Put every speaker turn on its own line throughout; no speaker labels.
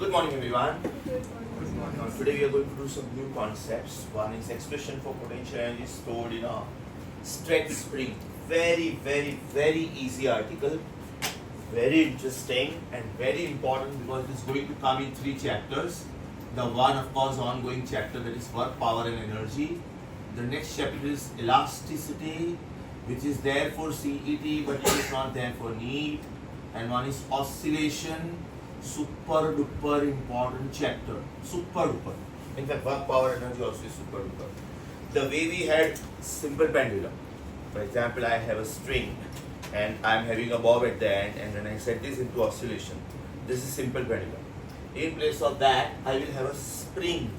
Good morning, everyone. Today we are going to do some new concepts. One is expression for potential energy stored in a stretched spring. Very easy article. Very interesting and very important because it is going to come in 3 chapters. The one, of course, ongoing chapter, that is work, power and energy. The next chapter is elasticity, which is there for CET but it is not there for NEET. And one is oscillation, super duper important chapter. Super duper. In fact, work, power, energy also is super duper. The way we had simple pendulum. For example, I have a string and I am having a bob at the end, and when I set this into oscillation, this is simple pendulum. In place of that, I will have a spring.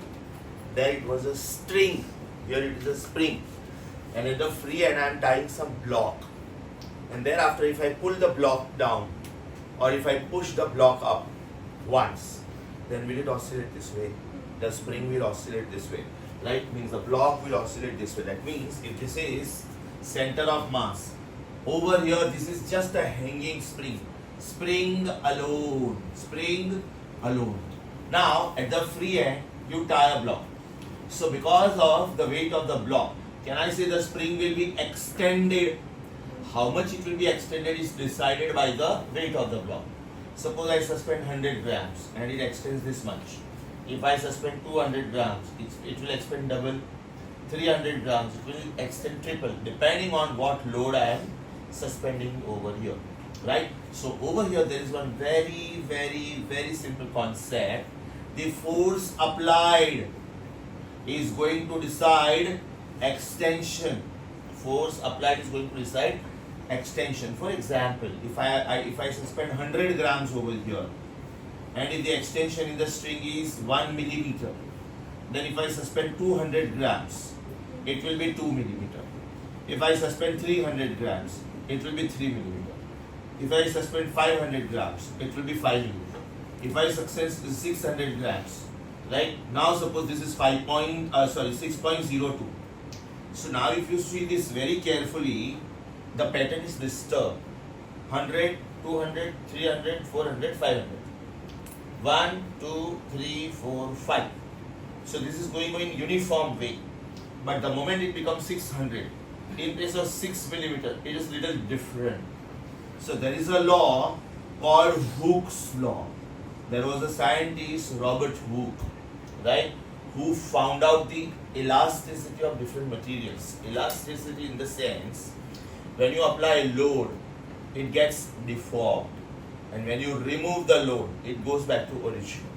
There it was a string. Here it is a spring. And at the free end, I am tying some block. And thereafter, if I pull the block down, or if I push the block up once, then will it oscillate this way? The spring will oscillate this way. Right? Means the block will oscillate this way. That means if this is center of mass, over here this is just a hanging spring. Spring alone. Spring alone. Now at the free end, you tie a block. So because of the weight of the block, can I say the spring will be extended? How much it will be extended is decided by the weight of the block. Suppose I suspend 100 grams and it extends this much. If I suspend 200 grams, it will extend double. 300 grams, it will extend triple, depending on what load I am suspending over here. Right? So over here there is one very simple concept. The force applied is going to decide extension. Force applied is going to decide extension. For example, if I suspend 100 grams over here, and if the extension in the string is 1 millimeter, then if I suspend 200 grams, it will be 2 millimeter. If I suspend 300 grams, it will be 3 millimeter. If I suspend 500 grams, it will be 5 millimeter. If I suspend 600 grams, right? Now suppose this is 6.02. So now if you see this very carefully, the pattern is disturbed. 100, 200, 300, 400, 500. 1, 2, 3, 4, 5. So this is going in uniform way. But the moment it becomes 600, in place of 6 millimeter, it is little different. So there is a law called Hooke's law. There was a scientist, Robert Hooke, right, who found out the elasticity of different materials. Elasticity in the sense, when you apply a load, it gets deformed. And when you remove the load, it goes back to original.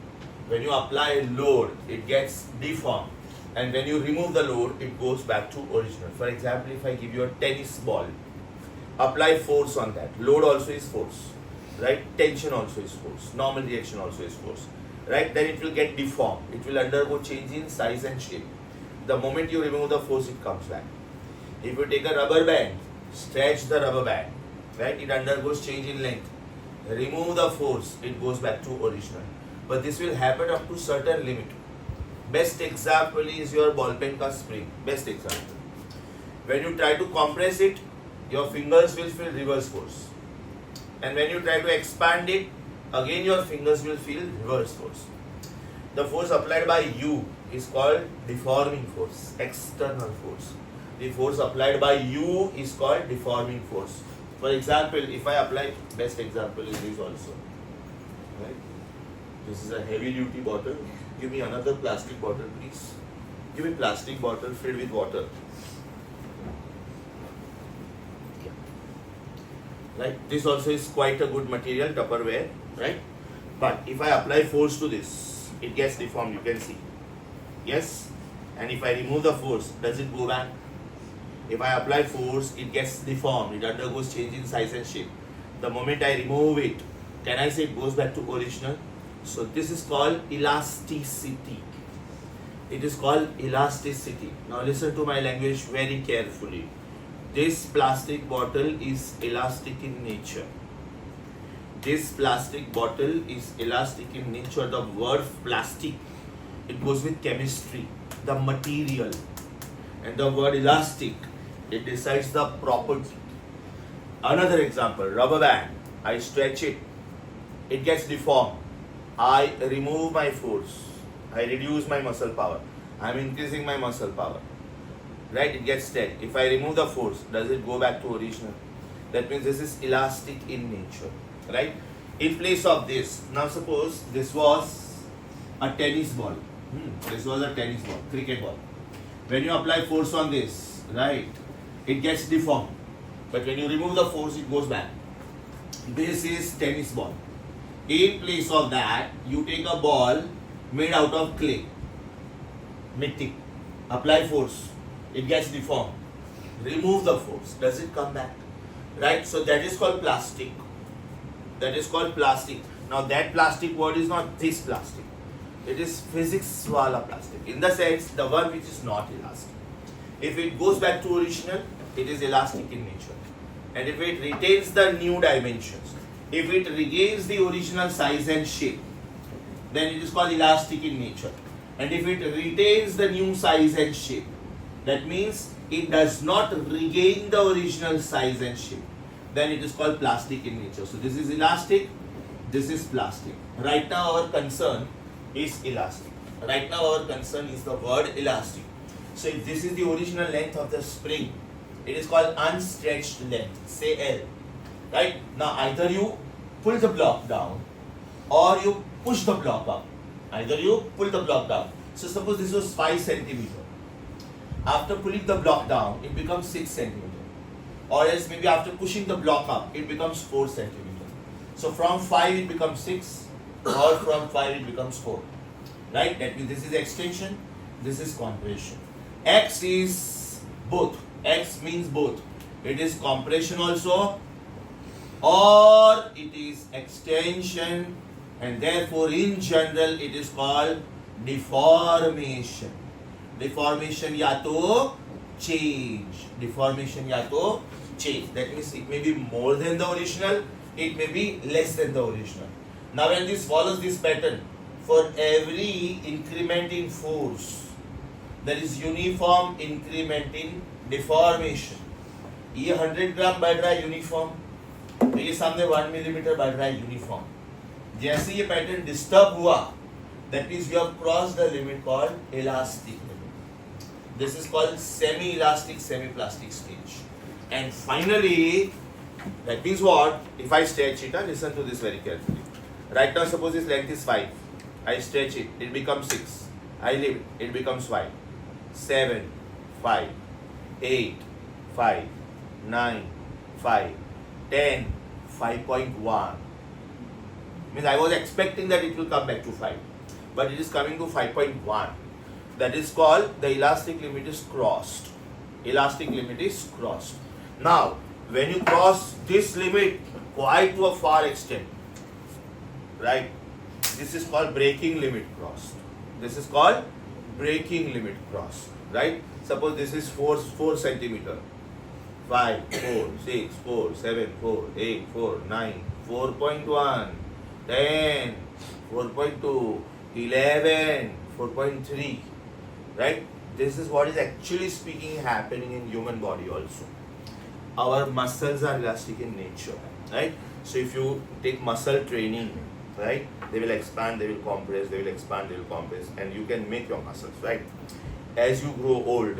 When you apply a load, it gets deformed. And when you remove the load, it goes back to original. For example, if I give you a tennis ball, apply force on that. Load also is force, right? Tension also is force. Normal reaction also is force, right? Then it will get deformed. It will undergo change in size and shape. The moment you remove the force, it comes back. If you take a rubber band, stretch the rubber band, right? It undergoes change in length. Remove the force, it goes back to original. But this will happen up to certain limit. Best example is your ball pen ka spring. Best example. When you try to compress it, your fingers will feel reverse force. And when you try to expand it, again your fingers will feel reverse force. The force applied by you is called deforming force, external force. The force applied by you is called deforming force. For example, if I apply, best example is this also. Right? This is a heavy duty bottle. Give me another plastic bottle, please. Give me plastic bottle filled with water. Yeah. Right? This also is quite a good material, Tupperware, right? But if I apply force to this, it gets deformed, you can see. Yes? And if I remove the force, does it go back? If I apply force, it gets deformed, it undergoes change in size and shape. The moment I remove it, can I say it goes back to original? So this is called elasticity. It is called elasticity. Now listen to my language very carefully. This plastic bottle is elastic in nature. This plastic bottle is elastic in nature. The word plastic, it goes with chemistry, the material. And the word elastic, it decides the property. Another example, rubber band. I stretch it, it gets deformed. I remove my force, I reduce my muscle power, I'm increasing my muscle power, right? It gets steady. If I remove the force, does it go back to original? That means this is elastic in nature, right? In place of this, now suppose this was a tennis ball. This was a tennis ball, cricket ball. When you apply force on this, right, it gets deformed. But when you remove the force, it goes back. This is tennis ball. In place of that, you take a ball made out of clay, mitti, apply force, it gets deformed. Remove the force, does it come back? Right? So that is called plastic. That is called plastic. Now that plastic word is not this plastic. It is physics wala plastic. In the sense, the one which is not elastic. If it goes back to original, it is elastic in nature. And if it retains the new dimensions, if it regains the original size and shape, then it is called elastic in nature. And if it retains the new size and shape, that means it does not regain the original size and shape, then it is called plastic in nature. So this is elastic, this is plastic. Right now our concern is elastic. Right now our concern is the word elastic. So if this is the original length of the spring, it is called unstretched length, say L. Right? Now either you pull the block down or you push the block up. Either you pull the block down. So suppose this was 5 centimeter. After pulling the block down, it becomes 6 centimeter. Or else maybe after pushing the block up, it becomes 4 centimeter. So from 5 it becomes 6, or from 5 it becomes 4. Right? That means this is extension, this is compression. X is both. X means both. It is compression also, or it is extension, and therefore in general it is called deformation. Deformation ya to change. Deformation ya to change. That means it may be more than the original, it may be less than the original. Now when this follows this pattern, for every increment in force, there is uniform increment in deformation. ये 100 ग्राम बढ़ रहा है uniform, तो ये सामने 1 millimetre बढ़ रहा है यूनिफॉर्म. जैसे ये पैटर्न डिस्टर्ब हुआ, that means you have crossed the limit called elastic limit. This is called semi-elastic, semi-plastic stage. And finally, that means what? If I stretch it, listen to this very carefully. Right now, suppose this length is 5. I stretch it, it becomes 6. I leave it, it becomes 5. 7, 5, 8, 5, 9, 5, 10, 5.1. Means I was expecting that it will come back to 5. But it is coming to 5.1. That is called the elastic limit is crossed. Elastic limit is crossed. Now, when you cross this limit quite to a far extent, right? This is called breaking limit crossed. This is called breaking limit crossed, right? Suppose this is 4 centimeter. 5, 4, 6, 4, 7, 4, 8, 4, 9, 4.1, 10, 4.2, 11, 4.3, right? This is what is actually speaking happening in human body also. Our muscles are elastic in nature, right? So if you take muscle training, right, they will expand, they will compress, they will expand, they will compress, and you can make your muscles, right? As you grow old,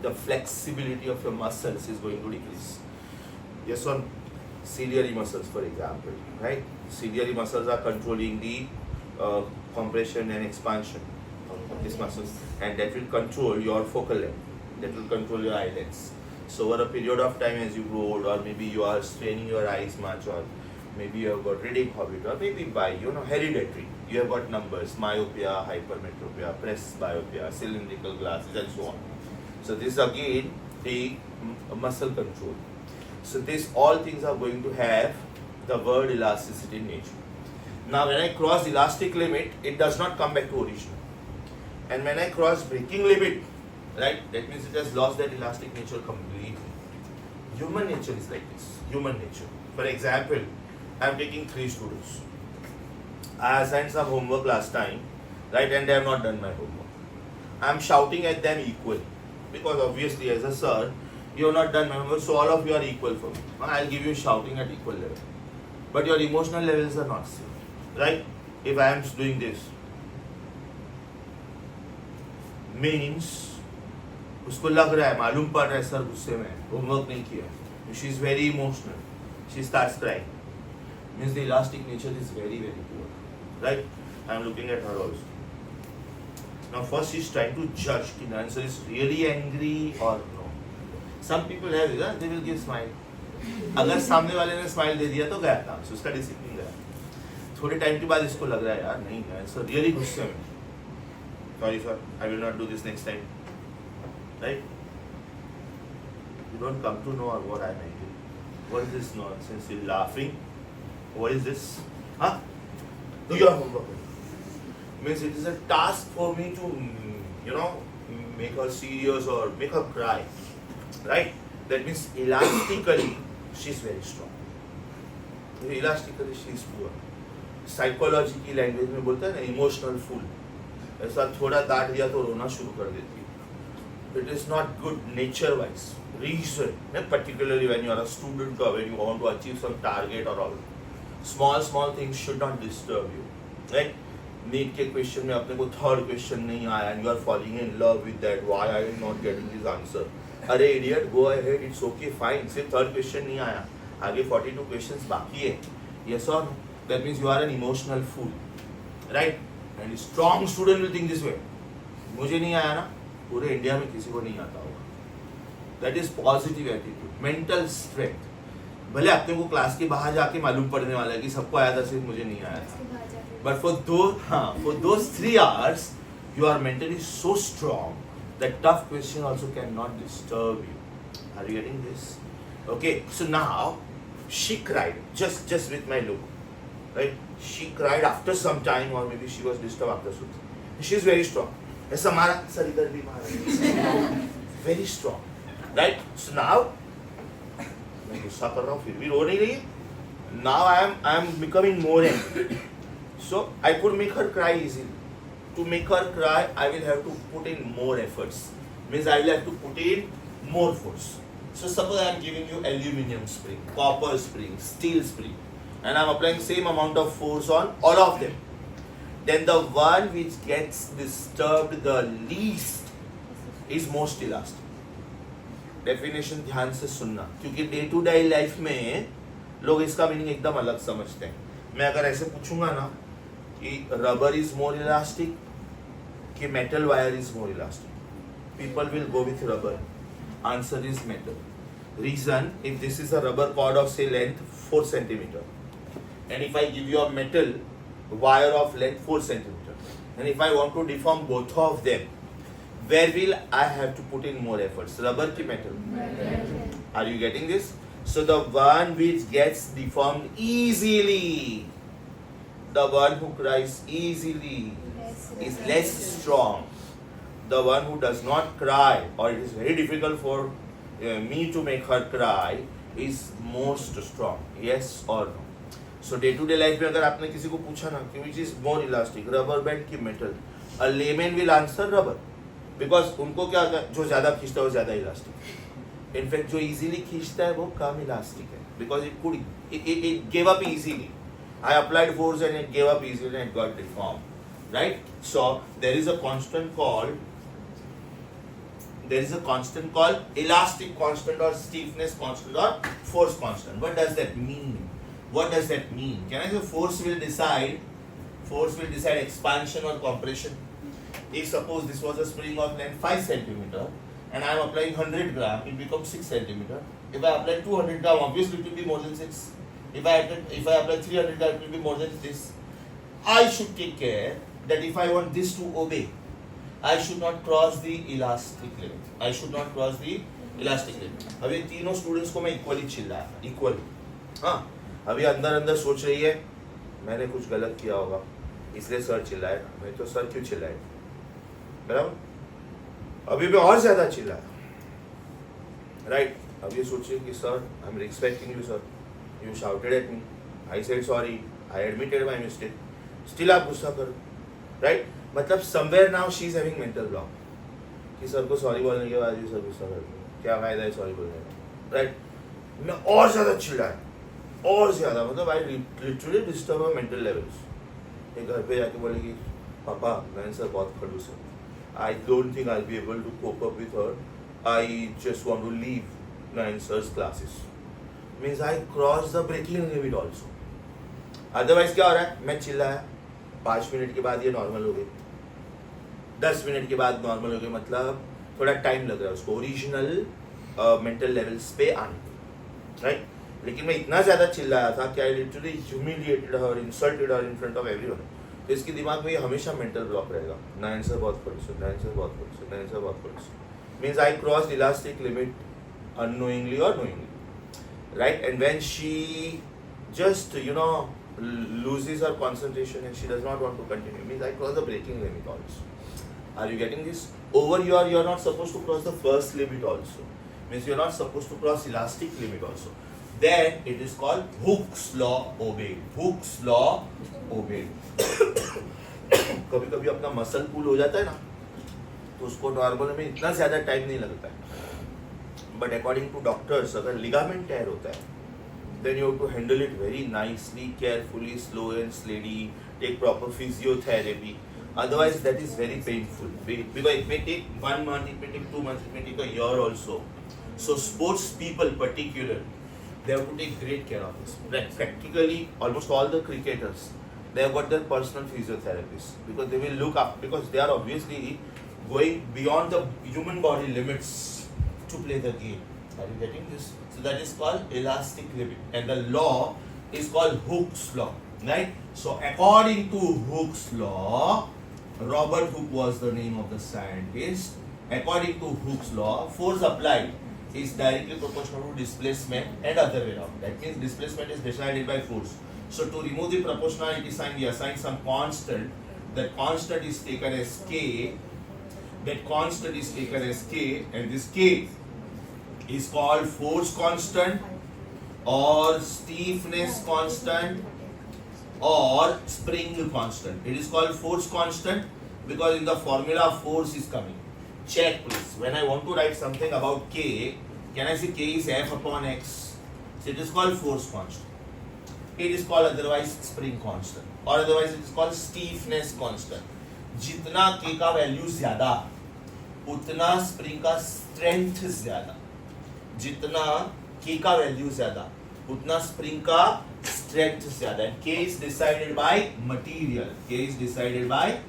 the flexibility of your muscles is going to decrease. Yes, on ciliary muscles, for example, right? Ciliary muscles are controlling the compression and expansion of these muscles, and that will control your focal length, that will control your eyelids. So over a period of time, as you grow old, or maybe you are straining your eyes much, or maybe you have got reading habit, or maybe by hereditary, you have got numbers, myopia, hypermetropia, presbyopia, cylindrical glasses, and so on. So this is again the muscle control. So these all things are going to have the word elasticity in nature. Now when I cross elastic limit, it does not come back to original. And when I cross breaking limit, right, that means it has lost that elastic nature completely. Human nature is like this. Human nature. For example, I am taking 3 students. I assigned some homework last time, right, and they have not done my homework. I am shouting at them equally, because obviously as a sir, you have not done my homework, so all of you are equal for me. I will give you shouting at equal level. But your emotional levels are not same, right? if I am doing this means उसको लग रहा है, मालूम पड़ रहा है sir गुस्से में, होमवर्क नहीं किया, she is very emotional, she starts crying, means the elastic nature is very very poor, right? I am looking at her also. Now first she is trying to judge कि Nancy is really angry or no. Some people have it, they will give smile. अगर सामने वाले ने smile दे दिया तो गया काम, उसका डिसिप्लिन गया. थोड़े टाइम के बाद इसको लग रहा है यार नहीं है सर रियली गुस्से में, sorry sir I will not do this next time, right? You don't come to know what I'm angry. What is this nonsense? You're laughing. What is this? Huh? Do your homework. Means it is a task for me to, make her serious or make her cry. Right? That means elastically, she's very strong. Elastically, she is poor. Psychology की language में बोलते हैं ना emotional fool. ऐसा थोड़ा डांट दिया तो रोना शुरू कर देती है. It is not good nature-wise. Reason, particularly when you are a student or when you want to achieve some target or all. Small things should not disturb you, right? NEET के क्वेश्चन में अपने को third question नहीं आया and you are falling in love with that, why are you not getting this answer? अरे idiot, go ahead, it's okay, fine. सिर्फ third question नहीं आया, आगे 42 क्वेश्चंस बाकी है. Yes or no? That means you are an emotional fool, right? And a strong student will think this way. मुझे नहीं आया ना, पूरे इंडिया में किसी को नहीं आता होगा. That is positive attitude, mental strength. भले अपने को क्लास के बाहर जाके मालूम पड़ने वाला है कि सबको आया था सिर्फ मुझे नहीं आया था. But for those 3 hours, you are mentally so strong that tough question also cannot disturb you. Are you getting this? Okay, so now she cried just with my look, right? She cried after some time, or maybe she was disturbed after some time. She is very strong. ऐसा मारा sir इधर भी मारा. Very strong, right? So now मैं गुस्सा कर रहा हूँ फिर भी रो नहीं रही. Now I am becoming more angry. So I could make her cry easily. To make her cry, I will have to put in more efforts. Means I will have to put in more force. So suppose I am giving you aluminum spring, copper spring, steel spring, and I am applying same amount of force on all of them. Then the one which gets disturbed the least is most elastic. Definition ध्यान से सुनना, क्योंकि day to day life में लोग इसका meaning एकदम अलग समझते हैं. मैं अगर ऐसे पूछूंगा ना कि रबर इज मोर इलास्टिक कि metal wire is more elastic, people will go with rubber. Answer is metal. Reason, if this is a rubber cord of say length 4 centimeter and if I give you a metal wire of length 4 centimeter and if I want to deform both of them, where will I have to put in more efforts, rubber ki metal? Are you getting this? So the one which gets deformed easily, the one who cries easily is less strong. The one who does not cry, or it is very difficult for me to make her cry, is most strong. Yes or no? So day to day life में अगर आपने किसी को पूछा ना कि which is more elastic, rubber band की metal, a layman will answer rubber, because उनको क्या होता है, जो ज़्यादा खींचता है वो ज़्यादा इलास्टिक. इनफैक्ट जो इजीली खींचता है वो कम इलास्टिक है, because it gave up easily. I applied force and it gave up easily and it got deformed, right? So there is a constant called elastic constant or stiffness constant or force constant. What does that mean? Can I say force will decide expansion or compression? If suppose this was a spring of length 5 centimeter and I am applying 100 gram, it becomes 6 centimeter. If I apply 200 gram, obviously it will be more than 6. If I apply 300 gram, it will be more than this. I should take care that if I want this to obey, I should not cross the elastic limit. अभी तीनों students को मैं equally चिल्लाया, equally. हाँ, अभी अंदर सोच रही है मैंने कुछ गलत किया होगा इसलिए सर चिल्लाए, मैं तो सर क्यों चिल्लाए, बराबर. अभी भी और ज्यादा चिल्लाया, राइट. अब ये सोचिए कि sir I am respecting you sir, you shouted at me, I said sorry, I admitted my mistake, still आप गुस्सा करो, राइट. मतलब somewhere now she is having mental block कि सर को सॉरी बोलने के बाद भी सर गुस्सा कर रहे, क्या फायदा है सॉरी बोलने का, राइट. मैं और ज्यादा चिल्लाया, और ज्यादा, मतलब I literally disturb my mental levels. ये घर पे जाके बोलेगी पापा नयन सर बहुत खड़ूस है, I don't think I be able to cope up with her, I just want to leave Nayan sir's classes, means I cross the breaking limit also. Otherwise क्या हो रहा है, मैं चिल्लाया 5 मिनट के बाद ये नॉर्मल हो गई, 10 मिनट के बाद नॉर्मल हो गई, मतलब थोड़ा टाइम लग रहा है उसको ओरिजिनल मेंटल लेवल्स पे आने, राइट. लेकिन मैं इतना ज्यादा चिल्लाया था कि I literally humiliated her, insulted her in front of everyone. तो इसके दिमाग में ये हमेशा मेंटल ब्लॉक रहेगा, नयन सर बहुत खड़ूस है, नयन सर बहुत खड़ूस है, नयन सर बहुत खड़ूस है. Means I cross elastic limit unknowingly or knowingly, right? And when she just loses her concentration and she does not want to continue, means I cross the breaking limit also. Are you getting this? Over here you are not supposed to cross the first limit also, means you are not supposed to cross elastic limit also. Then it is called Hooke's law obeyed. Hooke's law obeyed. कभी कभी अपना muscle पुल हो जाता है ना, तो उसको normal में इतना ज्यादा टाइम नहीं लगता है, बट अकॉर्डिंग टू डॉक्टर्स अगर लिगामेंट टेयर होता है, then you have to handle it very nicely, carefully, slow and steady, take proper physiotherapy. Otherwise that is very painful, because it may take 1 month, it may take 2 months, it may take a year also. So sports people particularly, they have to take great care of this. Practically almost all the cricketers, they have got their personal physiotherapists, because they will look up, because they are obviously going beyond the human body limits to play the game. Are you getting this? So that is called elastic limit, and the law is called Hooke's law, right? So according to Hooke's law, Robert Hooke was the name of the scientist. According to Hooke's law, force applied is directly proportional to displacement and other way around. That means displacement is decided by force. So to remove the proportionality sign, we assign some constant. That constant is taken as k. That constant is taken as k, and this k is called force constant or stiffness constant or spring constant. It is called force constant because in the formula force is coming. Check please. When I want to write something about k, can I say k is F upon x? So it is called force constant. It is called otherwise spring constant, or otherwise it is called stiffness constant. जितना k का value ज्यादा उतना spring का strength ज्यादा. जितना k का value ज्यादा उतना स्प्रिंग का स्ट्रेंथ ज्यादा. And k is decided by material. K is decided by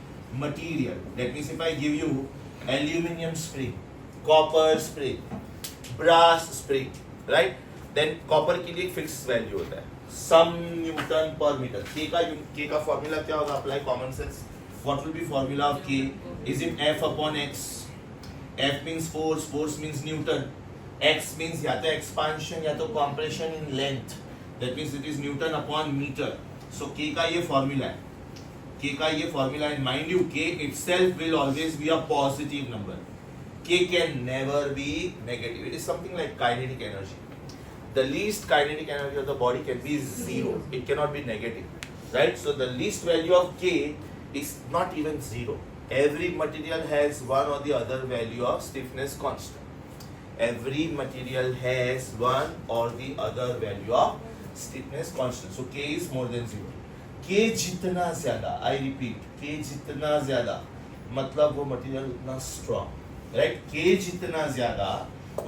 material. That means if I give you aluminium spring, copper spring, brass spring, right? Then copper के लिए fix value होता है, some Newton per meter. K का formula क्या होगा? Apply common sense. What will be formula of K? Is it F upon X? F means force, force means Newton. X means या तो expansion या तो compression in length. That means it is Newton upon meter. So K का ये formula है. K का ये formula है. Mind you, K itself will always be a positive number. K can never be negative. It is something like kinetic energy. The least kinetic energy of the body can be 0. It cannot be negative, right? So the least value of K is not even 0. Every material has one or the other value of stiffness constant. Every material has one or the other value of stiffness constant. So K is more than 0. K जितना ज़्यादा, I repeat, K जितना ज़्यादा मतलब वो material उतना strong, right? K जितना ज़्यादा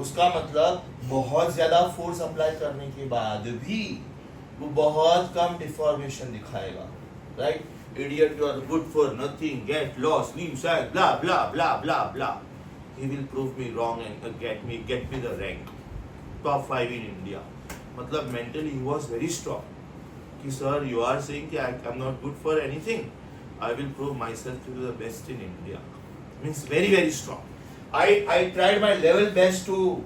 उसका मतलब बहुत ज़्यादा force apply करने के बाद भी वो बहुत कम deformation दिखाएगा, right? Idiot, you are good for nothing, get lost, leave sad, blah blah blah blah blah. He will prove me wrong and get me the rank, top 5 in India. मतलब mentally he was very strong. कि sir, you are saying कि I am not good for anything. I will prove myself to be the best in India. Means very very strong. I tried my level best to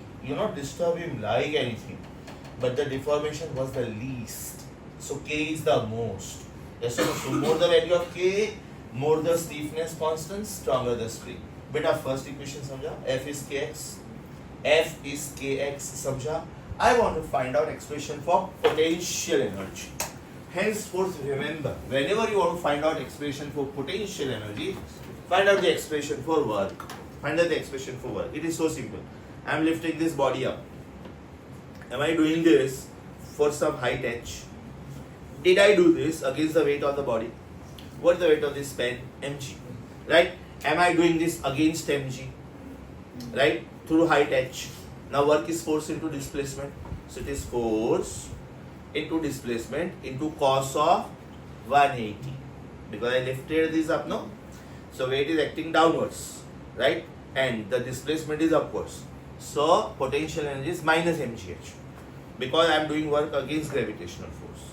disturb him like anything, but the deformation was the least. So K is the most. Yes, so more the value of K, more the stiffness constant, stronger the spring. Beta first equation समझा? F is Kx. F is Kx समझा? I want to find out expression for potential energy. Henceforth, remember, whenever you want to find out expression for potential energy, find out the expression for work. Find out the expression for work. It is so simple. I am lifting this body up. Am I doing this for some height h? Did I do this against the weight of the body? What is the weight of this pen? mg. Right? Am I doing this against mg? Right? Through height h. Now work is force into displacement. So it is force into displacement into cos of 180. Because I lifted this up, no? So weight is acting downwards, right? And the displacement is upwards. So potential energy is minus mgh. Because I am doing work against gravitational force.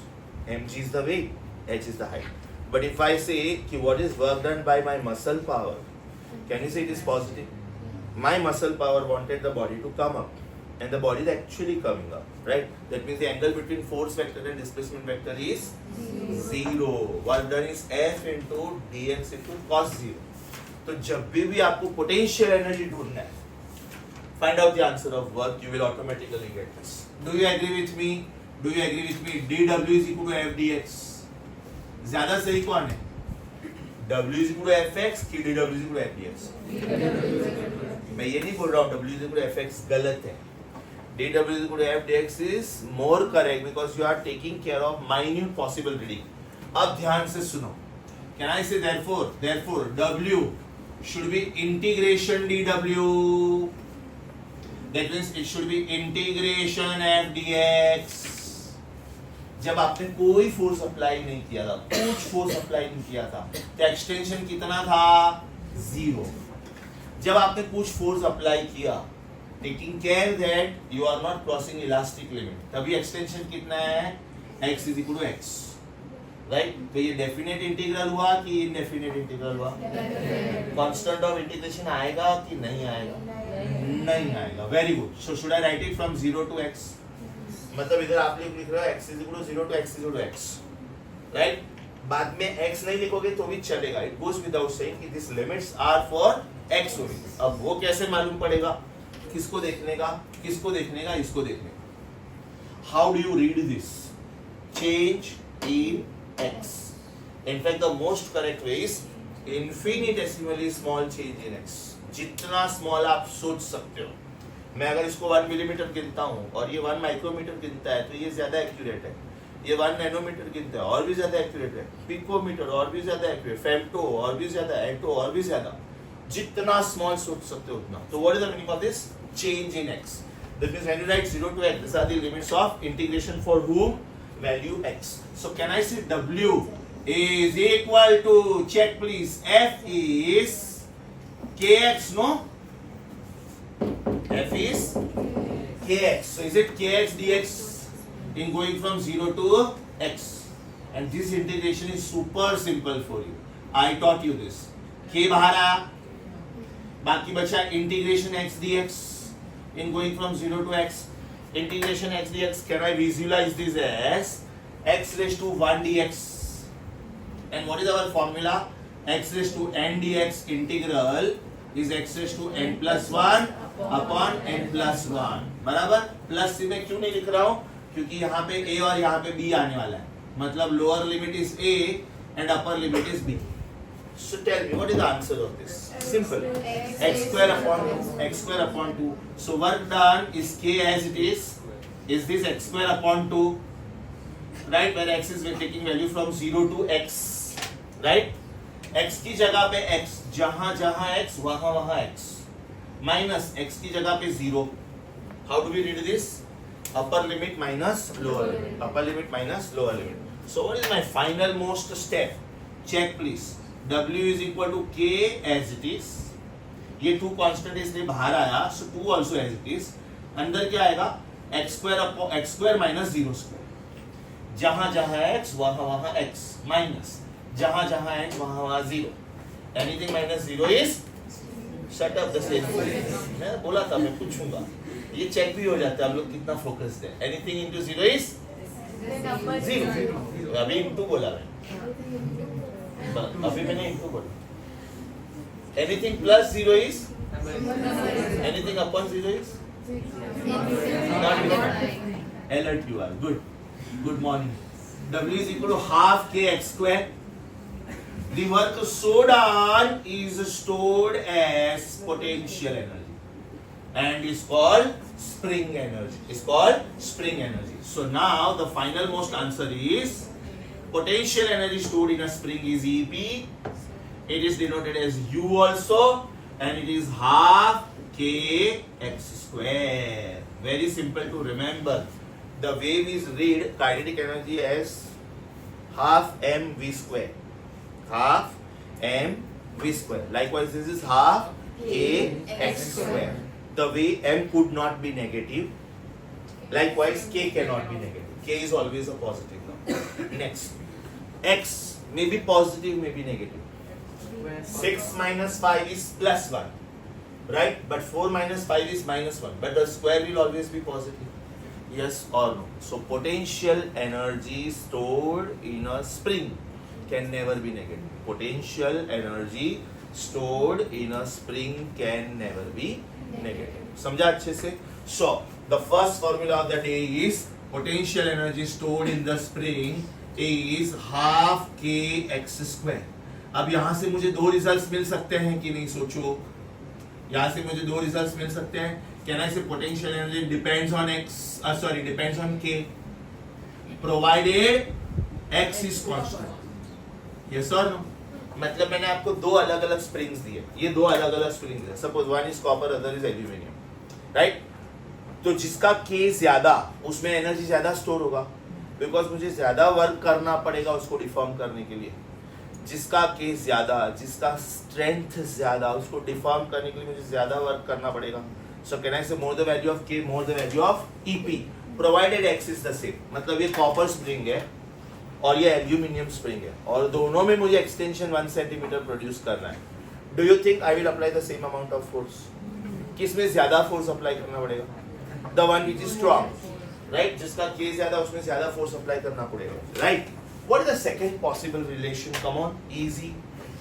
Mg is the weight, h is the height. But if I say ki what is work done by my muscle power, can you say it is positive? My muscle power wanted the body to come up, and the body is actually coming up, right? That means the angle between force vector and displacement vector is 0. Work done is F into dx into cos 0. तो जब भी आपको potential energy ढूंढना है, find out the answer of work, you will automatically get this. Do you agree with me? Do you agree with me? dw is equal to f dx. ज्यादा सही कौन है? w is equal to fx कि dw is equal to f dx? मैं ये नहीं बोल रहा हूँ w is equal to fx गलत है. dw is equal to f dx is more correct because you are taking care of minute possible reading. अब ध्यान से सुनो. Can I say therefore w should be integration dw. That means it should be integration f dx. जब आपने कोई force apply नहीं किया था, कुछ फोर्स अप्लाई नहीं किया था, तो एक्सटेंशन कितना था? 0. जब आपने कुछ फोर्स अप्लाई किया, taking care that you are not crossing elastic limit, तभी एक्सटेंशन कितना है? x is equal to x, right? तो ये डेफिनेट इंटीग्रल हुआ कि इनडेफिनेट इंटीग्रल हुआ? कांस्टेंट ऑफ इंटीग्रेशन आएगा कि नहीं आएगा? नहीं आएगा. Very good. So should I write it from 0 to x? मतलब इधर आप लोग लिख रहे हो x is equal to 0 to x is equal to x, right? बाद में x नहीं लिखोगे तो भी चलेगा. इट गोस विदाउट सेइंग कि this limits are for x only. अब वो कैसे मालूम पड़ेगा? किसको देखने का? इसको देखने का. How do you read this? Change in x. In fact, the most correct way is infinitesimally small change in x. जितना स्मॉल आप सोच सकते हो. मैं अगर इसको 1 मिलीमीटर गिनता हूँ और ये 1 माइक्रोमीटर गिनता है तो ये ज्यादा एक्यूरेट है. ये 1 नैनोमीटर गिनता है और भी ज्यादा एक्यूरेट है. पिकोमीटर और भी ज्यादा एक्यूरेट. फेम्टो और भी ज्यादा. एटो और भी ज्यादा. जितना स्मॉल सोच सकते हो उतना. तो what is the meaning of this? Change in x. That means when you write 0 to x, these are the limits of integration for whom? Value x. So can I say w is equal to, check please, f is kx, no? F is kx. So is it kx dx in going from 0 to x? And this integration is super simple for you. I taught you this. K बाहर आया, बाकी बचा integration x dx in going from 0 to x. Integration x dx, can I visualize this as x raised to 1 dx? And what is our formula? X raised to n dx integral is x raised to n plus 1 upon n plus 1. बराबर? Plus में क्यों नहीं लिख रहा हूँ? क्योंकि यहाँ पे a और यहाँ पे b आने वाला है. मतलब lower limit is a and upper limit is b. So tell me, what is the answer of this? Simple. X square upon 2. So work done is k as it is. Is this x square upon 2? Right? Where x is we're taking value from 0 to x. Right? x की जगह पे x, जहां जहां x वहां वहां x. Minus x की जगह पे 0. How do we read this? Upper limit minus lower limit. Upper limit minus lower limit. So what is my final most step? Check please. W is equal to k as it is. ये 2 constant इसलिए बाहर आया, so 2 also as it is. अंदर क्या आएगा? x square minus 0 square. जहां जहां x वहां वहां x minus जहां जहां x वहां वहां 0. Anything minus 0 is shut up the same. मैं बोला था मैं पूछूंगा. ये चेक भी हो जाता है आप लोग कितना फोकस्ड है. Anything into 0 is 0. अभी into बोला मैं. अभी मैंने इनको बोला. Anything plus 0 is? Anything upon 0 is? Not alert you are. Good morning. W is equal to half kx square. The work so done is stored as potential energy and is called spring energy. So now the final most answer is potential energy stored in a spring is EP. It is denoted as U also, and it is half kx square. Very simple to remember. The way we read kinetic energy as half mv square. Half mv square. Likewise, this is half kx square. The way m could not be negative. Likewise, k cannot be negative. K is always a positive number. Next, x may be positive, may be negative. 6 minus 5 is plus 1, right? But 4 minus 5 is minus 1. But the square will always be positive. Yes or no? So potential energy stored in a spring can never be negative. Potential energy stored in a spring can never be negative. समझा अच्छे से? So the first formula of the day is potential energy stored in the spring is half kx square. अब यहाँ से मुझे दो results मिल सकते हैं कि नहीं, सोचो. यहाँ से मुझे दो रिजल्ट्स मिल सकते हैं. Can I say potential energy depends on depends on k, provided x is constant. Yes or no? मतलब मैंने आपको दो अलग अलग स्प्रिंग्स दिए. ये दो अलग अलग स्प्रिंग्स है. Suppose one is copper, other is aluminium, right? तो जिसका k ज्यादा, उसमें एनर्जी ज्यादा स्टोर होगा, बिकॉज मुझे ज्यादा वर्क करना पड़ेगा उसको डिफॉर्म करने के लिए. जिसका k ज्यादा, जिसका स्ट्रेंथ ज्यादा, उसको डिफॉर्म करने के लिए मुझे ज्यादा वर्क करना पड़ेगा. सो कैन आई से more the value of k more the value of EP provided x is the same. मतलब ये कॉपर स्प्रिंग है और ये एल्यूमिनियम स्प्रिंग है और दोनों में मुझे एक्सटेंशन 1 सेंटीमीटर प्रोड्यूस करना है. Do you think I will apply the same amount of force? किसमें ज्यादा फोर्स अप्लाई करना पड़ेगा? The one which is strong, right? जिसका k ज्यादा, उसमें ज्यादा फोर्स अप्लाई करना पड़ेगा, right? What is the second possible relation? Come on, easy.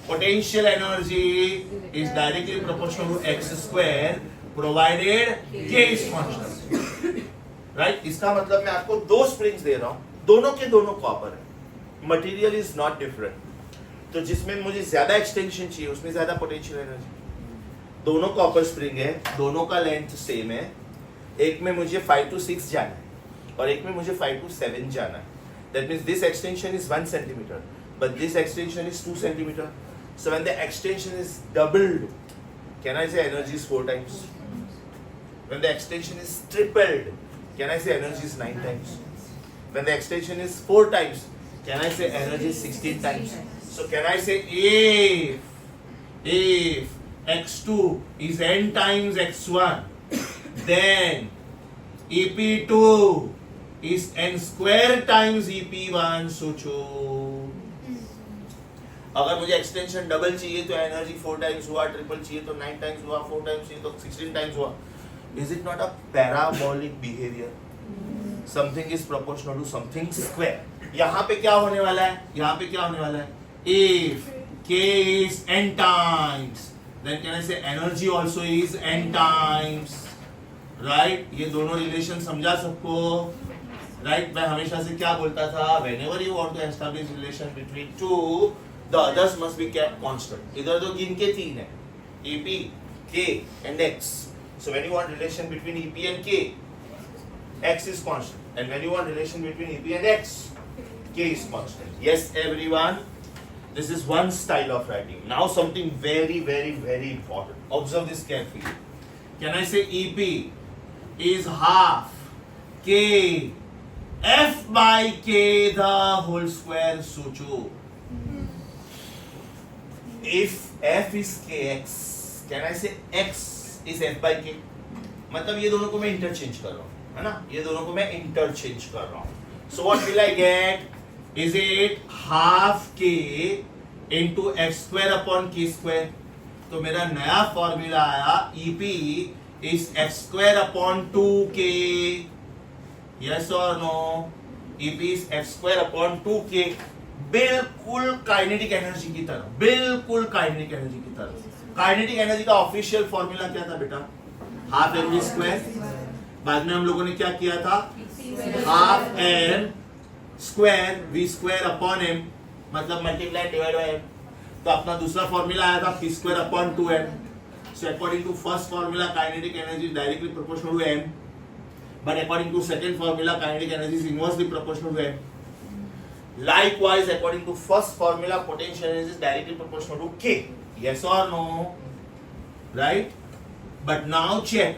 Potential energy is directly proportional to x square provided k is constant. Right? इसका मतलब मैं आपको दो springs दे रहा हूँ, दोनों के दोनों कॉपर है. Material is not different. तो जिसमें मुझे ज्यादा एक्सटेंशन चाहिए उसमें ज्यादा पोटेंशियल एनर्जी. दोनों कॉपर स्प्रिंग है, दोनों का लेंथ सेम है. एक में मुझे 5 to 6 जाना है और एक में मुझे 5 to 7 जाना है. That means this extension is 1 centimeter, but this extension is 2 centimeter. So when the extension is doubled, can I say energy is 4 times? When the extension is tripled, can I say energy is 9 times? When the extension is 4 times, can I say energy is 16 times? So can I say if x2 is n times x1, then EP2 is n square times EP1. सोचो, अगर मुझे extension double चाहिए तो energy 4 times हुआ, triple चाहिए तो 9 times हुआ, 4 times चाहिए तो 16 टाइम्स हुआ. Is it not a parabolic behaviour? Something is proportional to something square. यहाँ पे क्या होने वाला है? यहाँ पे क्या होने वाला है? If k is n times, then can I say energy also is n times, right? ये दोनों रिलेशन समझा सबको, राइट? मैं हमेशा से क्या बोलता था? whenever you want to establish relation between two, the others must be kept constant. इधर तो गिन के 3 है, EP, K and X. So when you want relation between EP and K, X is constant, and when you want relation between EP and X, K is constant. Yes, everyone. This is one style of writing. Now something very, very, very important. Observe this carefully. Can I say EP is half K F by K the whole square? सोचो. If F is Kx, can I say X is F by K? मतलब ये दोनों को मैं interchange कर रहा हूँ, है ना? ये दोनों को मैं इंटरचेंज कर रहा हूँ. So what will I get? Is it half K into F square upon K square? तो मेरा नया फॉर्मूला आया EP is F square upon 2K. Yes or no? EP is F square upon 2K. बिल्कुल kinetic energy की तरह, बिल्कुल kinetic energy की तरह. काइनेटिक एनर्जी का ऑफिशियल फॉर्मूला क्या था बेटा? Half m v square. बाद में हम लोगों ने क्या किया था? Half m square v square upon m, मतलब मल्टीप्लाई डिवाइड बाय एम. तो अपना दूसरा फॉर्मूला आया था p square upon 2m. So according to first formula, kinetic energy is directly proportional to m, but according to second formula, kinetic energy is inversely proportional to m. Likewise, according to first formula, potential energy is directly proportional to K. Yes or no? Right? But now check.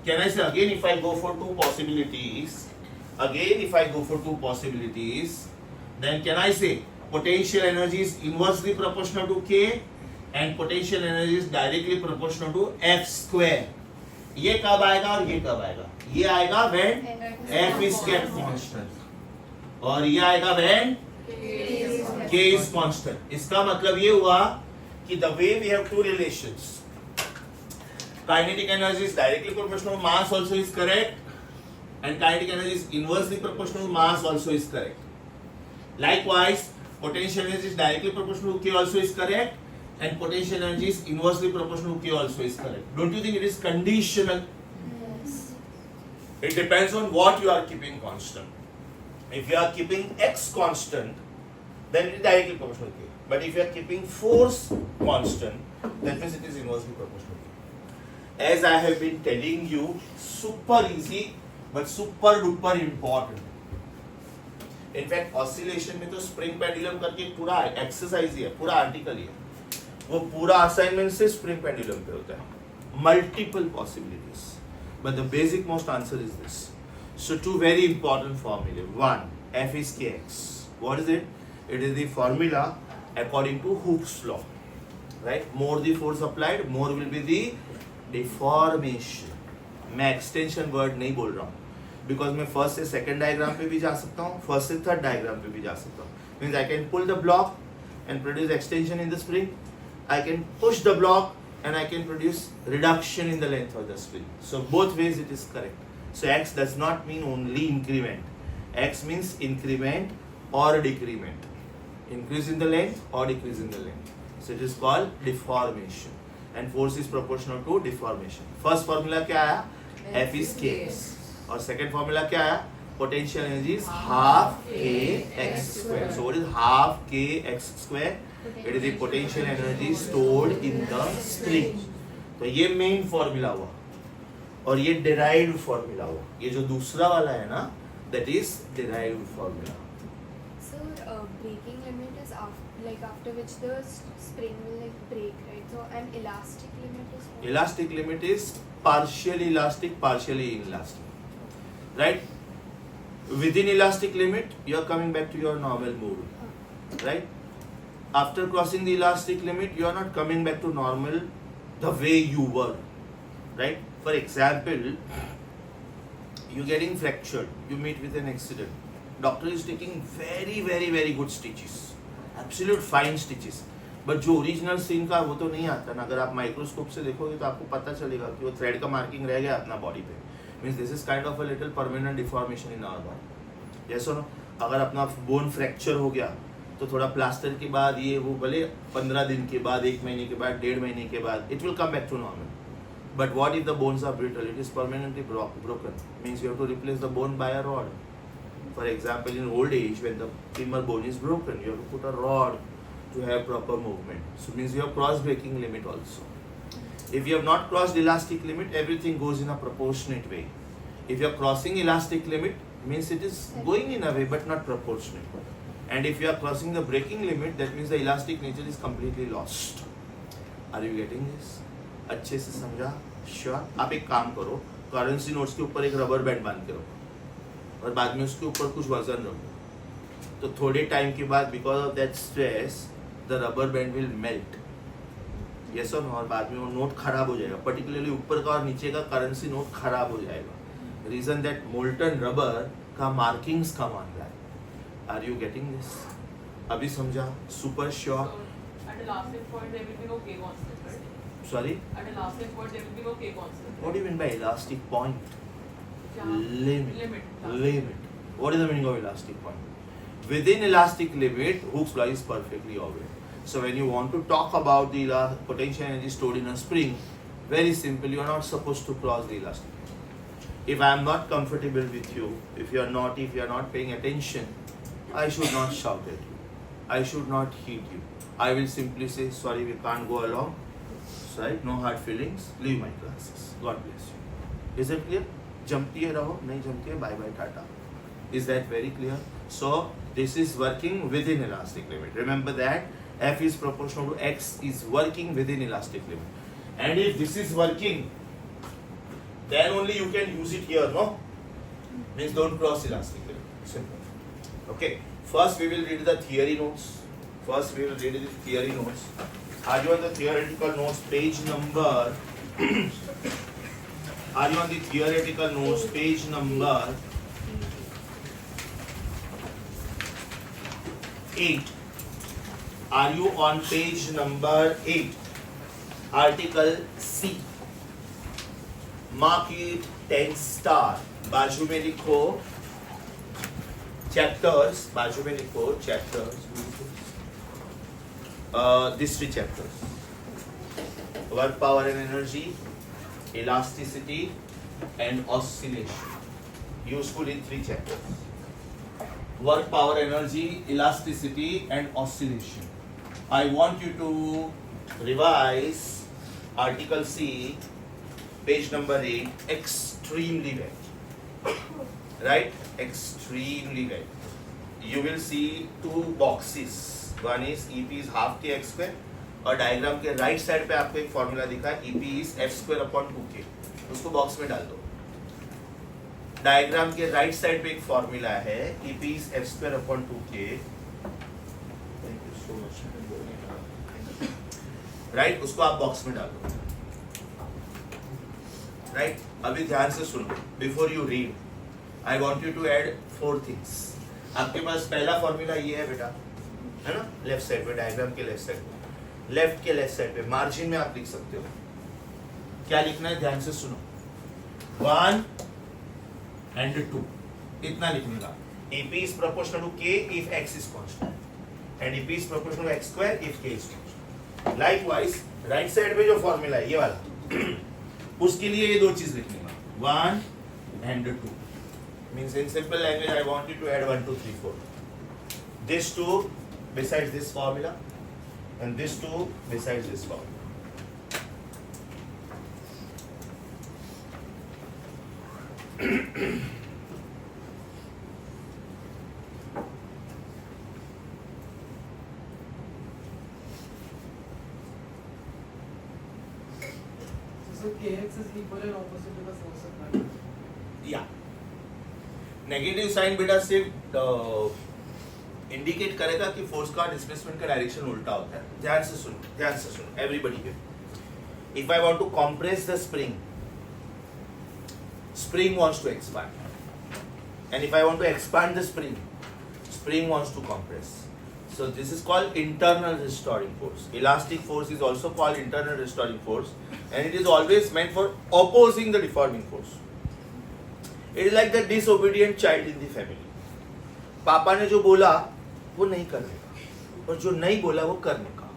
Can I say again, if I go for two possibilities, then can I say potential energy is inversely proportional to K and potential energy is directly proportional to F square. ये कब आएगा और ये कब आएगा? ये आएगा when F is kept constant और ये आएगा when K is constant. इसका मतलब ये हुआ कि the way we have two relations, kinetic energy is directly proportional to mass also is correct and kinetic energy is inversely proportional to mass also is correct. Likewise, potential energy is directly proportional to K also is correct and potential energy is inversely proportional to K also is correct. Don't you think it is conditional?
Yes.
It depends on what you are keeping constant. If you are keeping X constant, then it is directly proportional to K. But if you are keeping force constant, that means it is inversely proportional to K. As I have been telling you, super easy but super duper important. In fact, oscillation में तो spring pendulum करके पूरा exercise ही है, पूरा article ही है. वो पूरा assignment से spring pendulum पे होता है. Multiple possibilities. But the basic most answer is this. So two very important formulae. One, F is Kx. What is it? It is the formula according to Hooke's law. Right? More the force applied, more will be the deformation. मैं extension word नहीं बोल रहा हूँ. Because मैं first से second diagram पे भी जा सकता हूँ, first से third diagram पे भी जा सकता हूँ. Means I can pull the block and produce extension in the spring. I can push the block and I can produce reduction in the length of the spring. So both ways it is correct. So X does not mean only increment. X means increment or decrement. Increase in the length or decrease in the length. So it is called deformation. And force is proportional to deformation. First formula क्या आया? F is Kx. और second formula क्या आया? Potential energy is half kx square. So what is half kx square? It is the potential energy stored in the spring. तो ये main formula हुआ और ये derived formula हुआ. ये जो दूसरा वाला है ना, that is derived formula.
So breaking limit is after which the spring will break, right? So an elastic limit is what?
Elastic limit is partially elastic, partially inelastic. Right? Within elastic limit, you are coming back to your normal mood. Right? After crossing the elastic limit, you are not coming back to normal the way you were. Right? For example, you getting fractured, you meet with an accident. Doctor is taking very good stitches, absolute fine stitches. But जो original scene का वो तो नहीं आता ना. अगर आप microscope से देखोगे तो आपको पता चलेगा कि वो थ्रेड का मार्किंग रह गया अपना बॉडी पे. Means this is kind of a little permanent deformation in our body. जैसे नो, अगर अपना बोन फ्रैक्चर हो गया तो थोड़ा प्लास्टर के बाद ये वो भले 15 दिन के बाद, 1 महीने के बाद, 1.5 महीने के बाद it will come back to normal. But what if the bones are brittle? It is permanently broken. Means you have to replace the bone by a rod. For example, in old age, when the femur bone is broken, you have to put a rod to have proper movement. So means you have crossed breaking limit also. If you have not crossed elastic limit, everything goes in a proportionate way. If you are crossing elastic limit, means it is going in a way but not proportionate. And if you are crossing the breaking limit, that means the elastic nature is completely lost. Are you getting this? अच्छे से समझा? Sure? आप एक काम करो, currency notes के ऊपर एक रबर बैंड बांध के रखो और बाद में उसके ऊपर कुछ वजन रखो. तो थोड़े टाइम के बाद because of that stress the rubber band will melt. Yes और नो? और बाद में वो नोट खराब हो जाएगा. पर्टिकुलरली ऊपर का और नीचे का करेंसी नोट खराब हो जाएगा. रीजन दैट मोल्टन रबर का मार्किंग्स कम आ रहा है. Are you getting this? अभी समझा? Super sure?
At the last point, there will be no K constant, right?
Sorry?
At the last point, there will be no K constant.
What do you mean by elastic point?
Limit.
Limit. What is the meaning of elastic point? Within elastic limit, Hooke's law is perfectly obvious. So when you want to talk about the potential energy stored in a spring, very simple, you are not supposed to cross the elastic limit. If I am not comfortable with you, if you are not paying attention, I should not shout at you. I should not hit you. I will simply say, sorry, we can't go along. Right? No hard feelings. Leave my classes. God bless you. Is it clear? जमती है रहो, नहीं जमती है bye bye tata. Is that very clear? So this is working within elastic limit. Remember that F is proportional to X is working within elastic limit. And if this is working, then only you can use it here, no? Means don't cross elastic limit. Simple. Okay. First we will read the theory notes. Are you on the theoretical notes page number? Are you on the theoretical notes page number 8? Are you on page number 8? Article C. Mark it 10 star. बाजू में लिखो chapters. बाजू में लिखो chapters. These 3 chapters: work, power and energy, elasticity and oscillation. Useful in 3 chapters: work, power, energy, elasticity and oscillation. I want you to revise Article C, page number 8, extremely well. Right? Extremely well. You will see 2 boxes. One is EP is half kx square और diagram के right side पे आपको एक formula दिखा है EP is f square upon 2k. उसको box में डाल दो. डायग्राम के राइट साइड पे एक फॉर्मूला है EP is f square upon 2k. Thank you so much. Right, उसको आप बॉक्स में डाल दो. राइट, अभी ध्यान से सुनो. Before you read, I want you to add 4 things. आपके पास पहला फॉर्मूला ये है बेटा, है ना? लेफ्ट साइड पे, डायग्राम के लेफ्ट साइड पे, लेफ्ट साइड पे मार्जिन में आप लिख सकते हो. क्या लिखना है? ध्यान से सुनो. 1 and 2 इतना लिखने का. EP is proportional to K if X is constant and EP is proportional to X square if K is constant. Likewise right side पे जो फॉर्मूला है ये वाला उसके लिए ये 2 चीज लिखने का. 1 and 2 means in simple language I want you to add 1 2 3 4. This 2 besides this formula and this 2 besides this formula.
So kx is equal and opposite to the force of gravity.
Yeah. Negative sign बेटा सिर्फ indicate करेगा कि force का displacement का direction उल्टा होता है. ध्यान से सुनो everybody here. If I want to compress the spring wants to expand, and if I want to expand the spring wants to compress. So this is called internal restoring force. Elastic force is also called internal restoring force, and it is always meant for opposing the deforming force. It is like the disobedient child in the family. पापा ने जो बोला वो नहीं करने का और जो नहीं बोला वो करने का.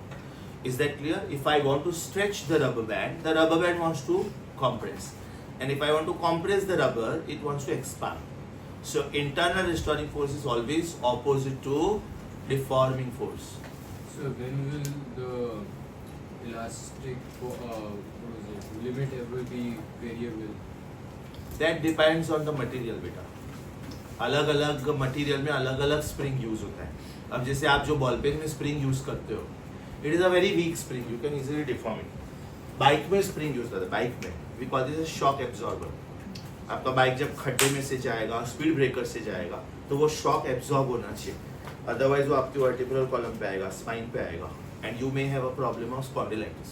Is that clear? If I want to stretch the rubber band wants to compress, and if I want to compress the rubber, it wants to expand. So internal restoring force is always opposite to deforming force.
So when will the elastic limit ever be variable?
That depends on the material बेटा. अलग अलग material में अलग अलग spring use होता है. अब जैसे आप जो बॉल पेन में स्प्रिंग यूज करते हो, it is a very weak spring, you can easily deform it. Bike में स्प्रिंग यूज होता है. बाइक में we call this shock absorber. आपका बाइक जब खड्डे में से जाएगा, स्पीड ब्रेकर से जाएगा, तो वो शॉक एब्जॉर्ब होना चाहिए. अदरवाइज वो आपके वर्टिब्रल कॉलम पे आएगा, स्पाइन पे आएगा, and you may have a problem of spondylitis.